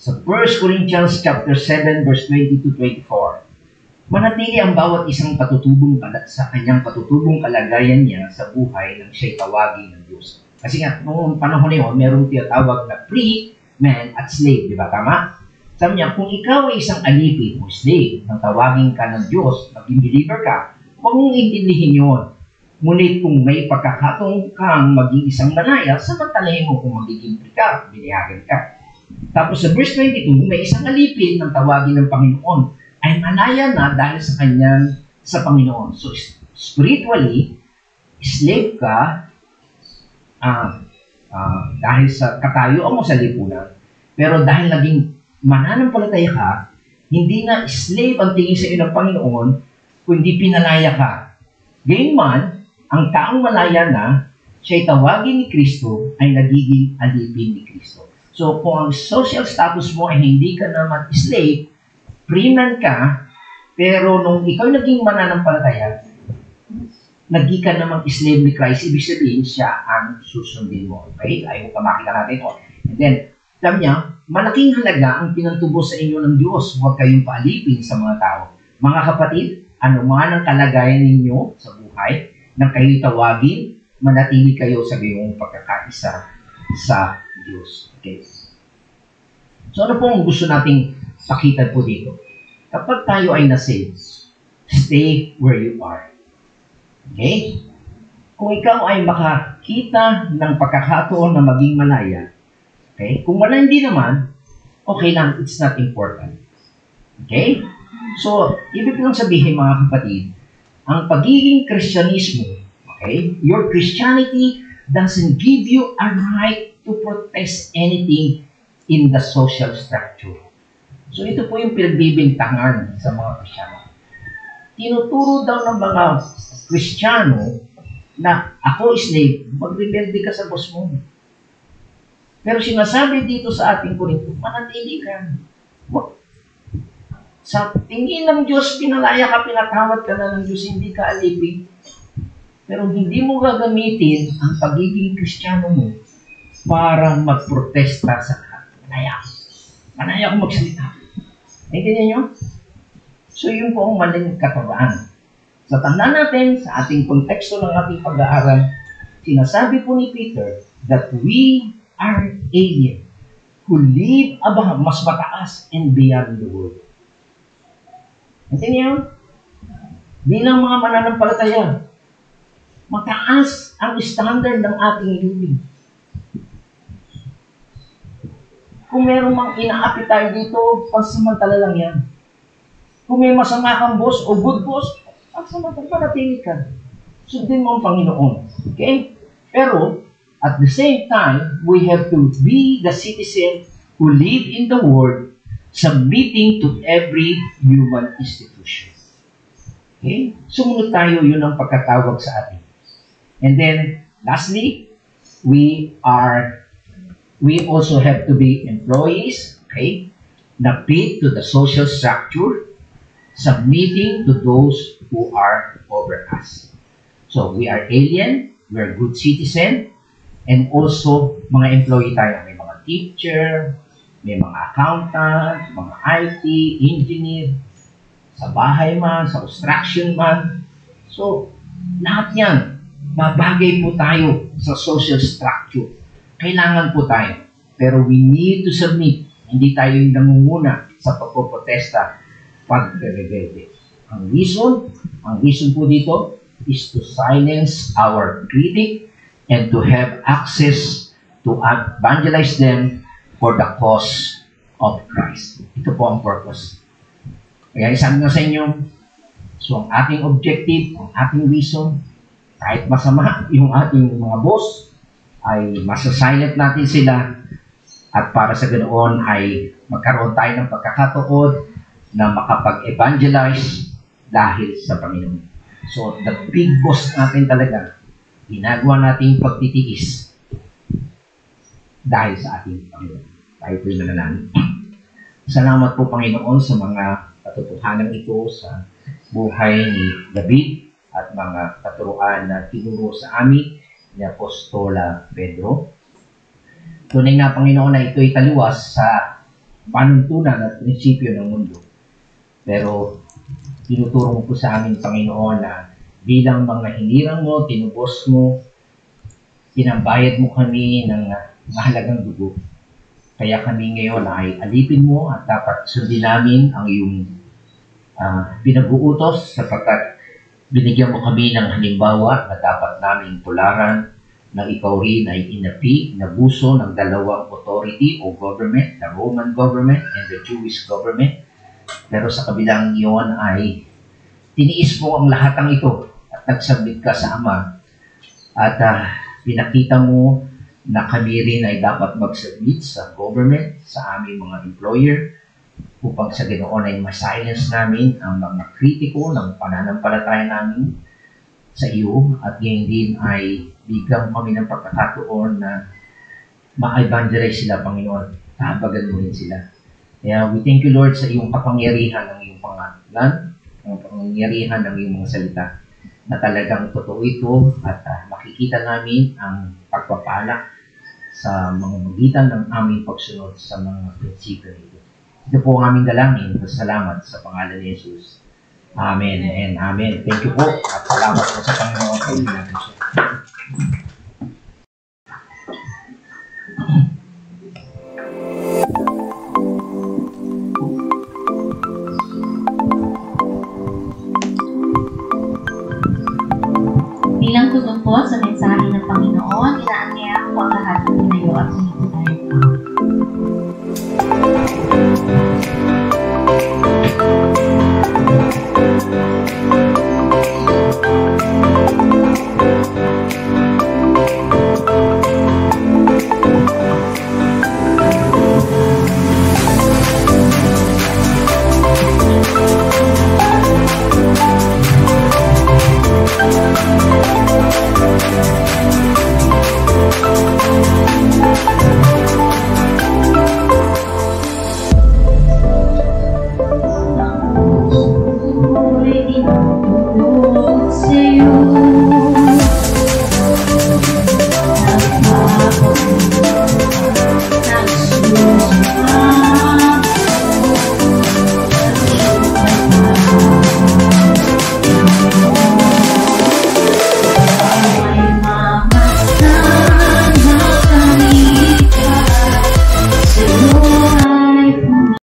[SPEAKER 1] Sa 1 Corinthians chapter 7, verse 20-24, manatili ang bawat isang patutubong sa kanyang patutubong kalagayan niya sa buhay nang siya'y tawagin ng Diyos. Kasi nga, noong panahon na yun, merong tinatawag na free man at slave. Di ba? Tama? Sabi niya, kung ikaw ay isang alipin o slave, nang tawagin ka ng Diyos, maging believer ka, huwag mong intindihin yun. Ngunit kung may pagkakataon kang maging isang malaya, samantalahin mo kung magiging ka, biniyagan ka. Tapos sa verse 22, may isang alipin ng tawagin ng Panginoon ay malaya na dahil sa kanyang sa Panginoon. So spiritually, slave ka dahil sa katayuan mo sa lipunan. Pero dahil naging mananampalataya ka, hindi na slave ang tingin sa iyo ng Panginoon, kundi pinalaya ka. Gayunman, ang taong malaya na, siya'y tawagin ni Kristo, ay nagiging alipin ni Kristo. So, kung ang social status mo ay hindi ka naman slave, freeman ka, pero nung ikaw naging mananampalataya, naging ka namang slave ni Christ, ibig sabihin siya ang susundin mo. Okay? Ayaw ka makita natin ito. And then, alam niya, malaking halaga ang pinantubo sa inyo ng Diyos. Huwag kayong paalipin sa mga tao. Mga kapatid, ano man ang kalagayan ninyo sa buhay, na kayo'y tawagin, manatili kayo sa gayong pagkakaisa sa Diyos. Okay? So ano po ang gusto nating pakita po dito? Kapag tayo ay na-save, stay where you are. Okay? Kung ikaw ay makakita ng pagkakataon na maging malaya, okay? Kung wala, hindi naman, okay lang, it's not important. Okay? So, ibig lang sabihin mga kapatid, ang pagiging Kristyanismo, okay? Your Christianity doesn't give you a right to protest anything in the social structure. So, ito po yung pinagbibintangan sa mga Kristiyano. Tinuturo daw ng mga Kristiyano na ako slave, mag-rebelde ka sa boss mo. Pero sinasabi dito sa ating Korinto, manatili ka. Sa tingin ng Diyos, pinalaya ka, pinatawad ka na ng Diyos, hindi ka alipin. Pero hindi mo gagamitin ang pagiging Kristiyano mo para magprotesta sa malaya. Malaya akong magsalita. Naintindihan nyo? So yun po ang maling katabaan. Sa tanda natin, sa ating konteksto ng ating pag-aaral, sinasabi po ni Peter that we are alien who live above, mas mataas and beyond the world. Naintindihan? Bilang mga mananampalataya, mataas ang standard ng ating living. Kung meron mang inaapi tayo dito, pansamantala lang yan. Kung may masama kang boss o good boss, pansamantala, panatili ka. Sundin mo ang Panginoon. Okay? Pero, at the same time, we have to be the citizen who live in the world, submitting to every human institution. Okay? Sumunod tayo, yun ang pagkatawag sa atin. And then, lastly, we also have to be employees, okay, na fit to the social structure, submitting to those who are over us. So, we are alien, we are good citizen, and also, mga employee tayo. May mga teacher, may mga accountant, mga IT, engineer, sa bahay man, sa construction man. So, lahat yan, babagay po tayo sa social structure. Kailangan po tayo. Pero we need to submit. Hindi tayo yung nangunguna sa pagpoprotesta pag-rebelde. Ang reason po dito is to silence our critic and to have access to evangelize them for the cause of Christ. Ito po ang purpose. Kaya isang na sa inyo, so ang ating objective, ang ating reason, kahit masama yung ating mga boss, ay masasilent natin sila at para sa ganoon ay magkaroon tayo ng pagkakataon na makapag-evangelize dahil sa Panginoon. So, the big boss natin talaga, ginagawa natin pagtitiis dahil sa ating Panginoon. Tayo po'y manalangin. Salamat po, Panginoon, sa mga katotohanan ito sa buhay ni David at mga katuruan na tinuro sa amin ni Apostola Pedro. Tunay nga, Panginoon, na ito'y taliwas sa panuntunan at prinsipyo ng mundo. Pero tinuturo mo po sa amin, Panginoon, na bilang mga hinirang mo, tinubos mo, pinambayad mo kami ng mahalagang dugo. Kaya kami ngayon ay alipin mo at dapat sundin namin ang iyong pinag-uutos sapagkat binigyan mo kami ng halimbawa na dapat naming tularan na ikaw rin ay inabuso ng dalawang authority o government, the Roman government and the Jewish government. Pero sa kabilang iyon ay tiniis mo ang lahat ng ito at nagsabit ka sa Ama at pinakita mo na kami rin ay dapat mag-submit sa government, sa aming mga employer, upang sa Ginoon ay ma-silence namin ang mga kritiko ng pananampalataya namin sa iyo at ngayon din ay bigyan kami ng pagkakataon na ma-evangelize sila, Panginoon. Tahabagan mo rin sila. Kaya we thank you, Lord, sa iyong kapangyarihan ng iyong pangalan, ang kapangyarihan ng iyong mga salita na talagang totoo ito at makikita namin ang pagpapala sa mga magitan ng aming pagsunod sa mga prinsipyo nito. Ito po ang aming dalangin. Salamat sa pangalan ni Jesus. Amen and Amen. Thank you po at salamat po sa Panginoon sa inyo natin siya.
[SPEAKER 3] Bilang tugon po sa mensahe ng Panginoon, inaanyaya ko ang lahat ng tinayo at huminto tayo. Sa'yo